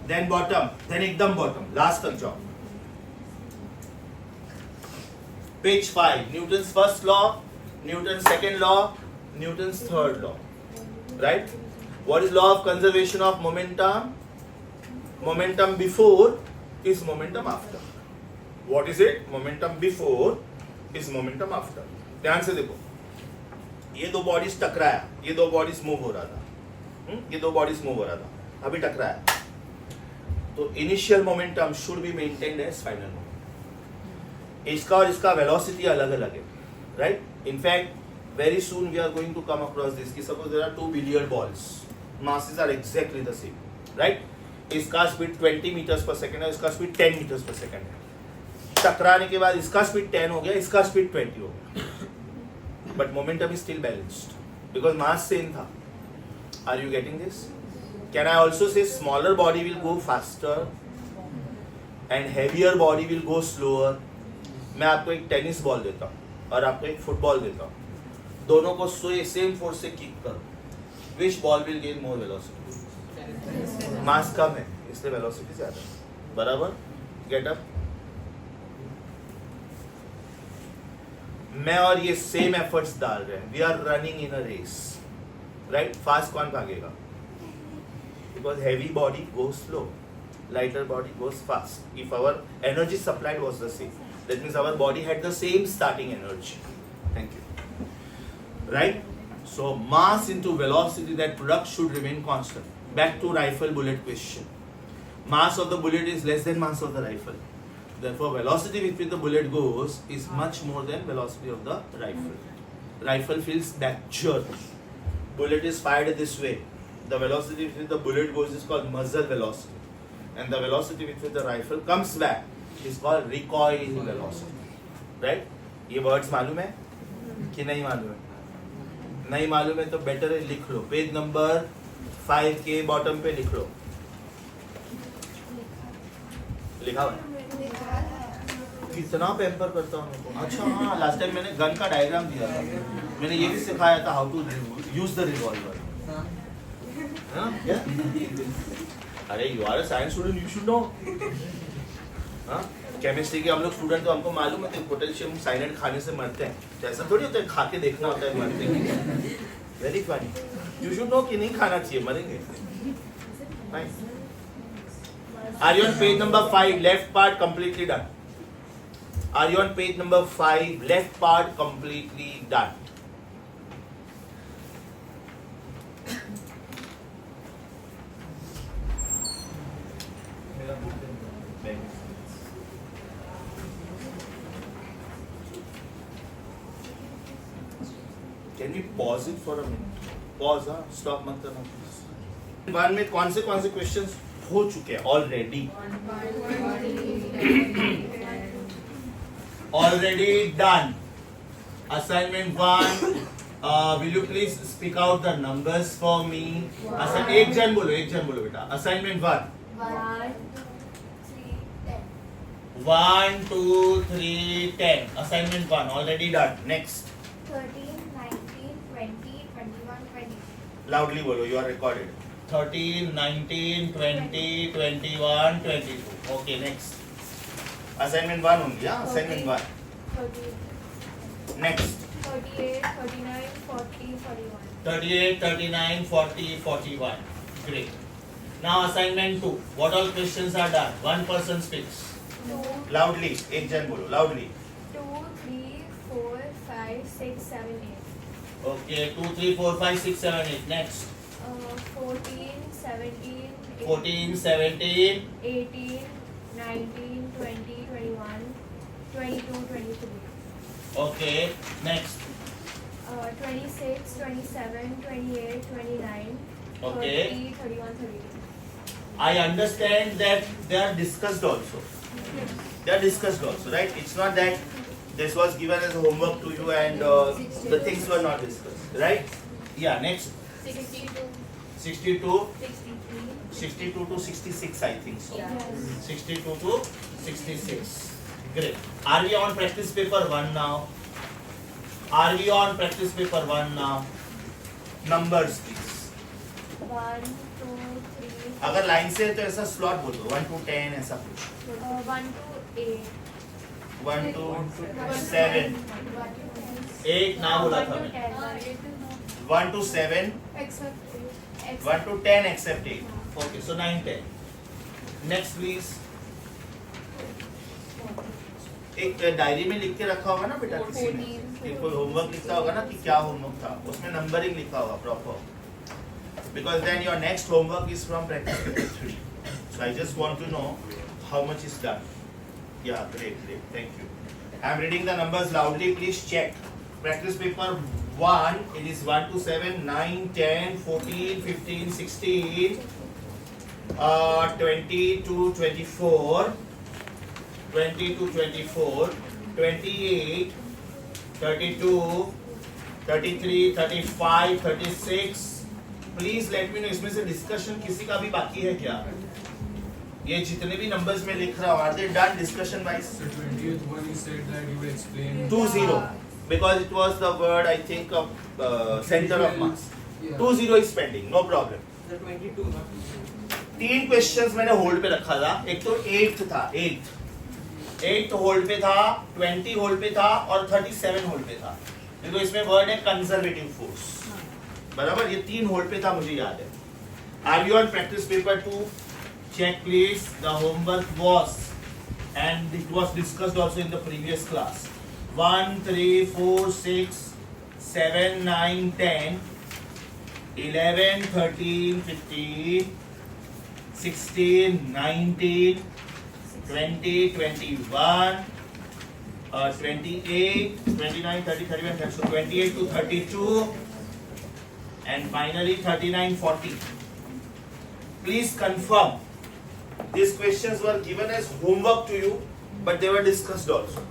then bottom then एकदम बॉटम लास्ट तक जाओ page 5 Newton's first law Newton's second law, Newton's third law. Right? What is law of conservation of momentum? Momentum before is momentum after. What is it? Momentum before is momentum after. ध्यान से देखो ये दो bodies टकराया ये दो bodies move हो रहा था ये दो बॉडीज मूव हो रहा था अभी टकराया तो initial momentum should be maintained as final momentum इसका और इसका वेलोसिटी अलग अलग है right In fact, very soon we are going to come across this. Suppose there are 2 billiard balls. Masses are exactly the same, right? इसका speed 20 meters per second है इसका speed 10 meters per second है टकराने के बाद इसका speed 10 हो गया इसका स्पीड 20 हो गया but momentum is still balanced because mass same था are you getting this can I also say smaller body will go faster and heavier body will go slower मैं आपको एक टेनिस बॉल देता हूँ और आपको एक फुटबॉल देता हूँ दोनों को सेम फोर्स से किक करो which ball will gain more velocity mass कम है इसलिए वेलोसिटी ज्यादा है बराबर गेट अप मैं और ये सेम एफर्ट्स डाल रहे हैं we are running in a race right fast कौन भागेगा because heavy body goes slow lighter body goes fast if our energy supplied was the same that means our body had the same starting energy thank you right so mass into velocity that product should remain constant back to rifle bullet question mass of the bullet is less than mass of the rifle therefore velocity with which the bullet goes is much more than velocity of the rifle feels that jerk bullet is fired this way the velocity with which the bullet goes is called muzzle velocity and the velocity with which the rifle comes back is called recoil velocity right ये words मालूम है कि नहीं मालूम है नहीं मालूम है तो बेटर है लिख लो पेज नंबर 5 के बॉटम पे लिख लो लिखा हुआ है कितना पेपर करता हूँ अच्छा हाँ लास्ट टाइम मैंने गन का डायग्राम दिया था मैंने ये भी सिखाया था how to use the revolver अरे you are a science student you should know हाँ केमिस्ट्री के हम लोग स्टूडेंट तो हमको मालूम है पोटेशियम साइनाइड खाने से मरते हैं तो ऐसा थोड़ी होता है खा के देखना होता है मरते हैं very funny you should know कि नहीं खाना चाहिए मरेंगे are you on page number 5 left part completely done are you on page number 5 left part completely done Can we pause it for a minute? Pause, हाँ? Stop मत करना. One में कौन से questions हो चुके हैं already? Already done. Assignment 1. Will you please speak out the numbers for me? एक जन बोलो बेटा. Assignment 1. 1, 2, 3, 10. Assignment 1 already done. Next.
13, 19, 20, 21, 22.
Loudly bolo, you are recorded. 13, 19, 20, 21, 22. Okay, next. Assignment 1 only, yeah? Assignment 1.
38,
Next.
38, 39, 40, 41.
38, 39, 40, 41. Great. Now assignment 2. What all questions are done? One person speaks.
2,
Loudly. एक जन बोलो, loudly.
2, 3, 4, 5, 6, 7, 8.
Okay, 2, 3, 4, 5, 6, 7, 8. Next.
14, 17,
14, 17.
18, 19, 20, 21, 22, 23.
Okay, next.
26, 27, 28, 29,
Okay.
30, 31, 32.
I understand that they are discussed also. They are discussed also, right? It's not that this was given as homework to you and the things were not discussed, right? Yeah, next.
62,
62,
63.
62 to 66, I think so.
Yeah.
62 to 66. Great. Are we on practice paper 1 now? Are we on practice paper 1 now? Numbers, please.
1, 2, 3.
अगर line से है तो ऐसा slot बोलो 1 to 10 ऐसा कुछ
1 to 8.
1 to 7 8 ना बोला था
1 to
मैंने
10.
1 to 7
Except 8.
1 to 10 except 8 okay so 9 10 next please एक डायरी में लिख के रखा होगा ना बेटा किसी ने कि कोई होमवर्क लिखा होगा ना कि क्या होमवर्क था उसमें नंबरिंग लिखा होगा proper because then your next homework is from practice paper 3 so I just want to know how much is done yeah great thank you I'm reading the numbers loudly please check practice paper 1 it is 1 to 7 9 10 14 15 16 20 to 24 20 to 24 28 32 33 35 36 please let me no इसमें से discussion किसी का भी बाकी है क्या ये जितने भी नंबर्स में लिख रहा हूँ are they done discussion wise
The 20th one you said that you will explain.
2-0 because it was the word I think of center of mass
Yeah.
2-0 is pending no problem
The 22 not
3 questions मैंने hold पे रखा था एक तो 8th था 8th hold पे था 20 hold पे था और 37 होल्ड पे था देखो इसमें वर्ड है कंजर्वेटिव फोर्स बराबर ये 3 होल्ड पे था मुझे याद है are you on practice paper 2 check please the homework was and it was discussed also in the previous class 1 3 4 6 7 9 10 11 13 15 16 19 20 21 28 29 30 31 so 28 to 32 and finally 39 40 please confirm these questions were given as homework to you but they were discussed also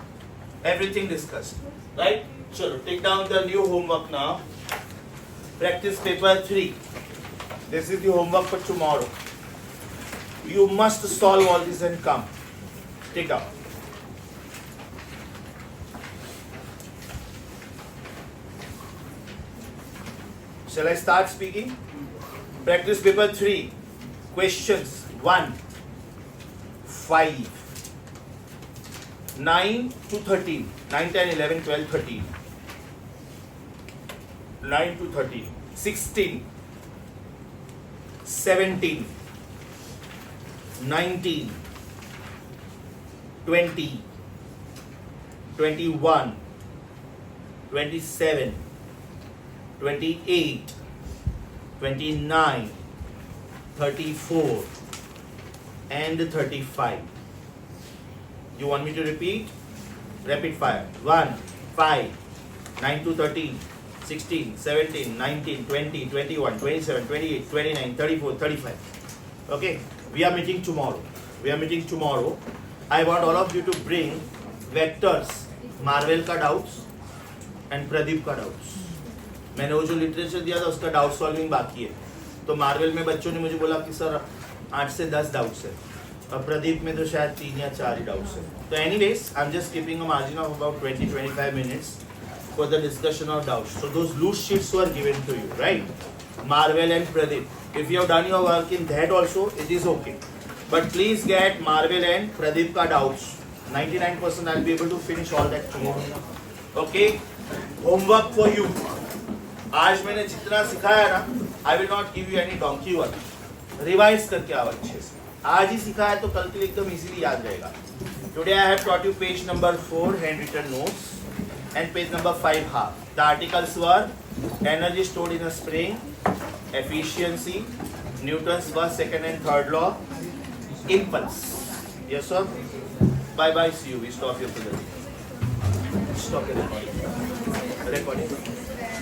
everything discussed right chalo take down the new homework now practice paper 3 this is the homework for tomorrow you must solve all this and come take down shall I start speaking practice paper 3 questions 1 5 9 to 13 9 10 11 12 13 9 to 13 16 17 19 20 21 27 28 29 34 and 35 you want me to repeat rapid fire 1 5 9 to 13 16 17 19 20 21 27 28 29 34 35 okay we are meeting tomorrow I want all of you to bring vectors marvel का doubts and Pradeep का doubts मैंने वो जो literature दिया था उसका doubt solving बाकी है तो मार्वेल में बच्चों ने मुझे बोला कि सर 8 से 10 डाउट्स है और प्रदीप में तो शायद 3 या 4 ही डाउट्स है तो anyways I am just keeping a margin of about 20-25 minutes for the discussion of doubts so those loose sheets were given to you right Marvel and Pradeep if you have done your work in that also it is okay but please get Marvel and Pradeep का doubts 99% I'll be able to finish all that tomorrow. Okay? Homework for you. आज मैंने जितना सिखाया ना, I will not give you any donkey work. Revise करके आओ अच्छे से. आज ही सिखाया तो कल के लिए एकदम easily याद रहेगा. Today I have taught you page number 4, handwritten notes, and page number 5 half. The articles were energy stored in a spring, efficiency, Newton's first, second and third law, impulse. Yes sir? Bye bye, see you. We stop here for the day. Stop the recording. Recording.